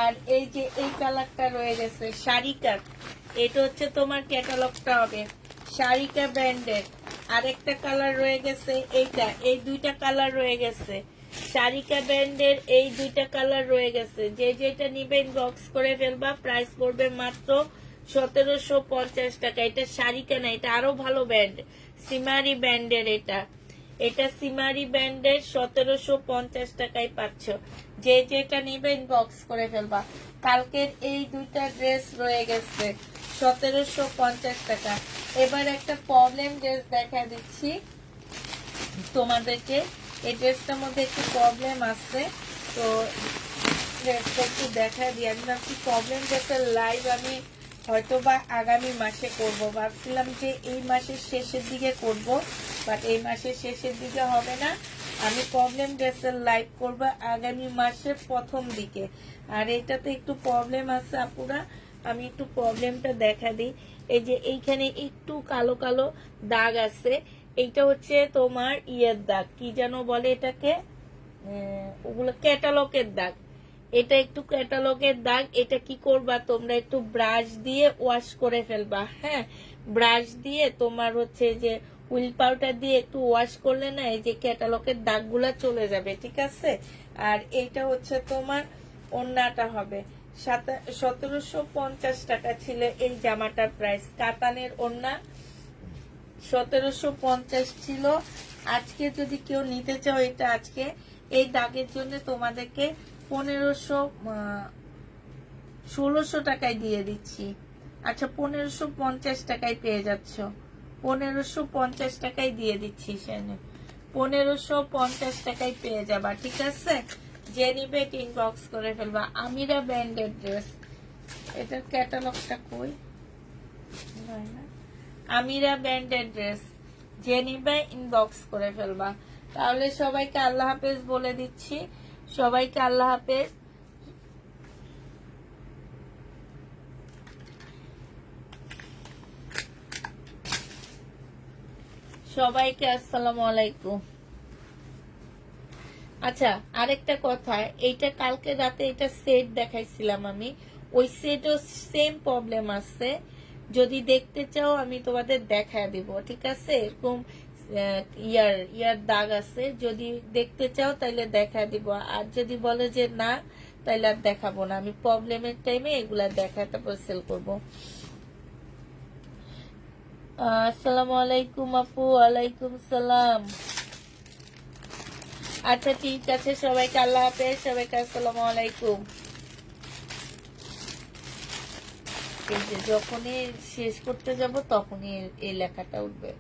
Speaker 1: আর এই যে এই কালারটা রয়ে গেছে শাড়িকার। এটা হচ্ছে তোমার ক্যাটালগটা হবে শাড়িকা ব্র্যান্ডের। আরেকটা কালার রয়ে গেছে এইটা, এই দুইটা কালার রয়ে গেছে শাড়িকা ব্র্যান্ডের, এই দুইটা কালার রয়ে গেছে। যে যেটা নিবে ইনবক্স করে ফেলবা, প্রাইস পড়বে মাত্র 1750 টাকা। এটা শাড়িকা না, এটা আরো ভালো ব্র্যান্ড, সিমারি ব্র্যান্ডের। এটা সিমারি ব্র্যান্ডের 1750 টাকায় পাচ্ছ। যে যেটা নিবে ইনবক্স করে ফেলবা। কালকের এই দুইটা ড্রেস রয়ে গেছে 1750 টাকা। এবার একটা প্রবলেম ড্রেস দেখা দিচ্ছি তোমাদেরকে। এই ড্রেসটার মধ্যে একটু প্রবলেম আছে, তো ড্রেসটা একটু দেখা দিই। আমি ভাবছি প্রবলেম ড্রেসের লাইভ আমি হয়তো বা আগামী মাসে করব। ভাবছিলাম যে এই মাসের শেষের দিকে করব, বাট এই মাসের শেষের দিকে হবে না। আমি প্রবলেম ড্রেসের লাইভ করব আগামী মাসের প্রথম দিকে। আর এটাতে একটু প্রবলেম আছে আপুরা, আমি একটু প্রবলেমটা দেখা দিই। এই যে এইখানে একটু কালো কালো দাগ আছে, এইটা হচ্ছে তোমার ইয়ের দাগ, কি যেন বলে এটাকে, ওগুলো ক্যাটালগের দাগ। এটা একটু ক্যাটালগের দাগ। এটা কি করবা তোমরা, একটু ব্রাশ দিয়ে ওয়াশ করে ফেলবা। হ্যাঁ, ব্রাশ দিয়ে তোমার হচ্ছে যে হুইল পাউডার দিয়ে একটু ওয়াশ করলে না, এই যে ক্যাটালগের দাগগুলা চলে যাবে। ঠিক আছে, আর এইটা হচ্ছে তোমার ওন্নাটা হবে। 1750 টাকা ছিল এই জামাটার প্রাইস। কাতানের ওন্না 1750 ছিল। আজকে যদি কেউ নিতে চাও, এটা আজকে এই দাগের জন্য তোমাদেরকে 1600 টাকায় দিয়ে দিচ্ছি। আচ্ছা 1550 টাকায় পেয়ে যাচ্ছ, 1550 টাকায় দিয়ে দিচ্ছি। সেনে 1550 টাকায় পেয়ে যাবা। ঠিক আছে, যে নিবে ইনবক্স করে ফেলবা। আমিরা ব্র্যান্ডের ড্রেস, এটার ক্যাটালগটা কই? আমিরা ব্র্যান্ডের ড্রেস, যে নিবে ইনবক্স করে ফেলবা। তাহলে সবাইকে আল্লাহ হাফেজ বলে দিচ্ছি, সবাইকে আল্লাহ হাফেজ। সবাইকে আসসালামু আলাইকুম। আচ্ছা, আরেকটা কথা, এইটা কালকে রাতে এটা সেট দেখাইছিলাম আমি, ওই সেটও সেম প্রবলেম আছে। যদি দেখতে চাও আমি তোমাদের দেখায় দিব, ঠিক আছে? এরকম ইয়ার দাগ আছে, যদি দেখতে চাও তাহলে দেখায় দিব। আর যদি বলে যে না, তাহলে আর দেখাবো না। আমি প্রবলেমের টাইমে এগুলা দেখায় তারপর সেল করবো। আসসালামু আলাইকুম আপু। ওয়ালাইকুম সালাম। আচ্ছা ঠিক আছে, সবাইকে আল্লাহ হাফেজ, সবাইকে আসসালামু আলাইকুম। এই যে যখনই শেষ করতে যাব তখনই এই লেখাটা উঠবে।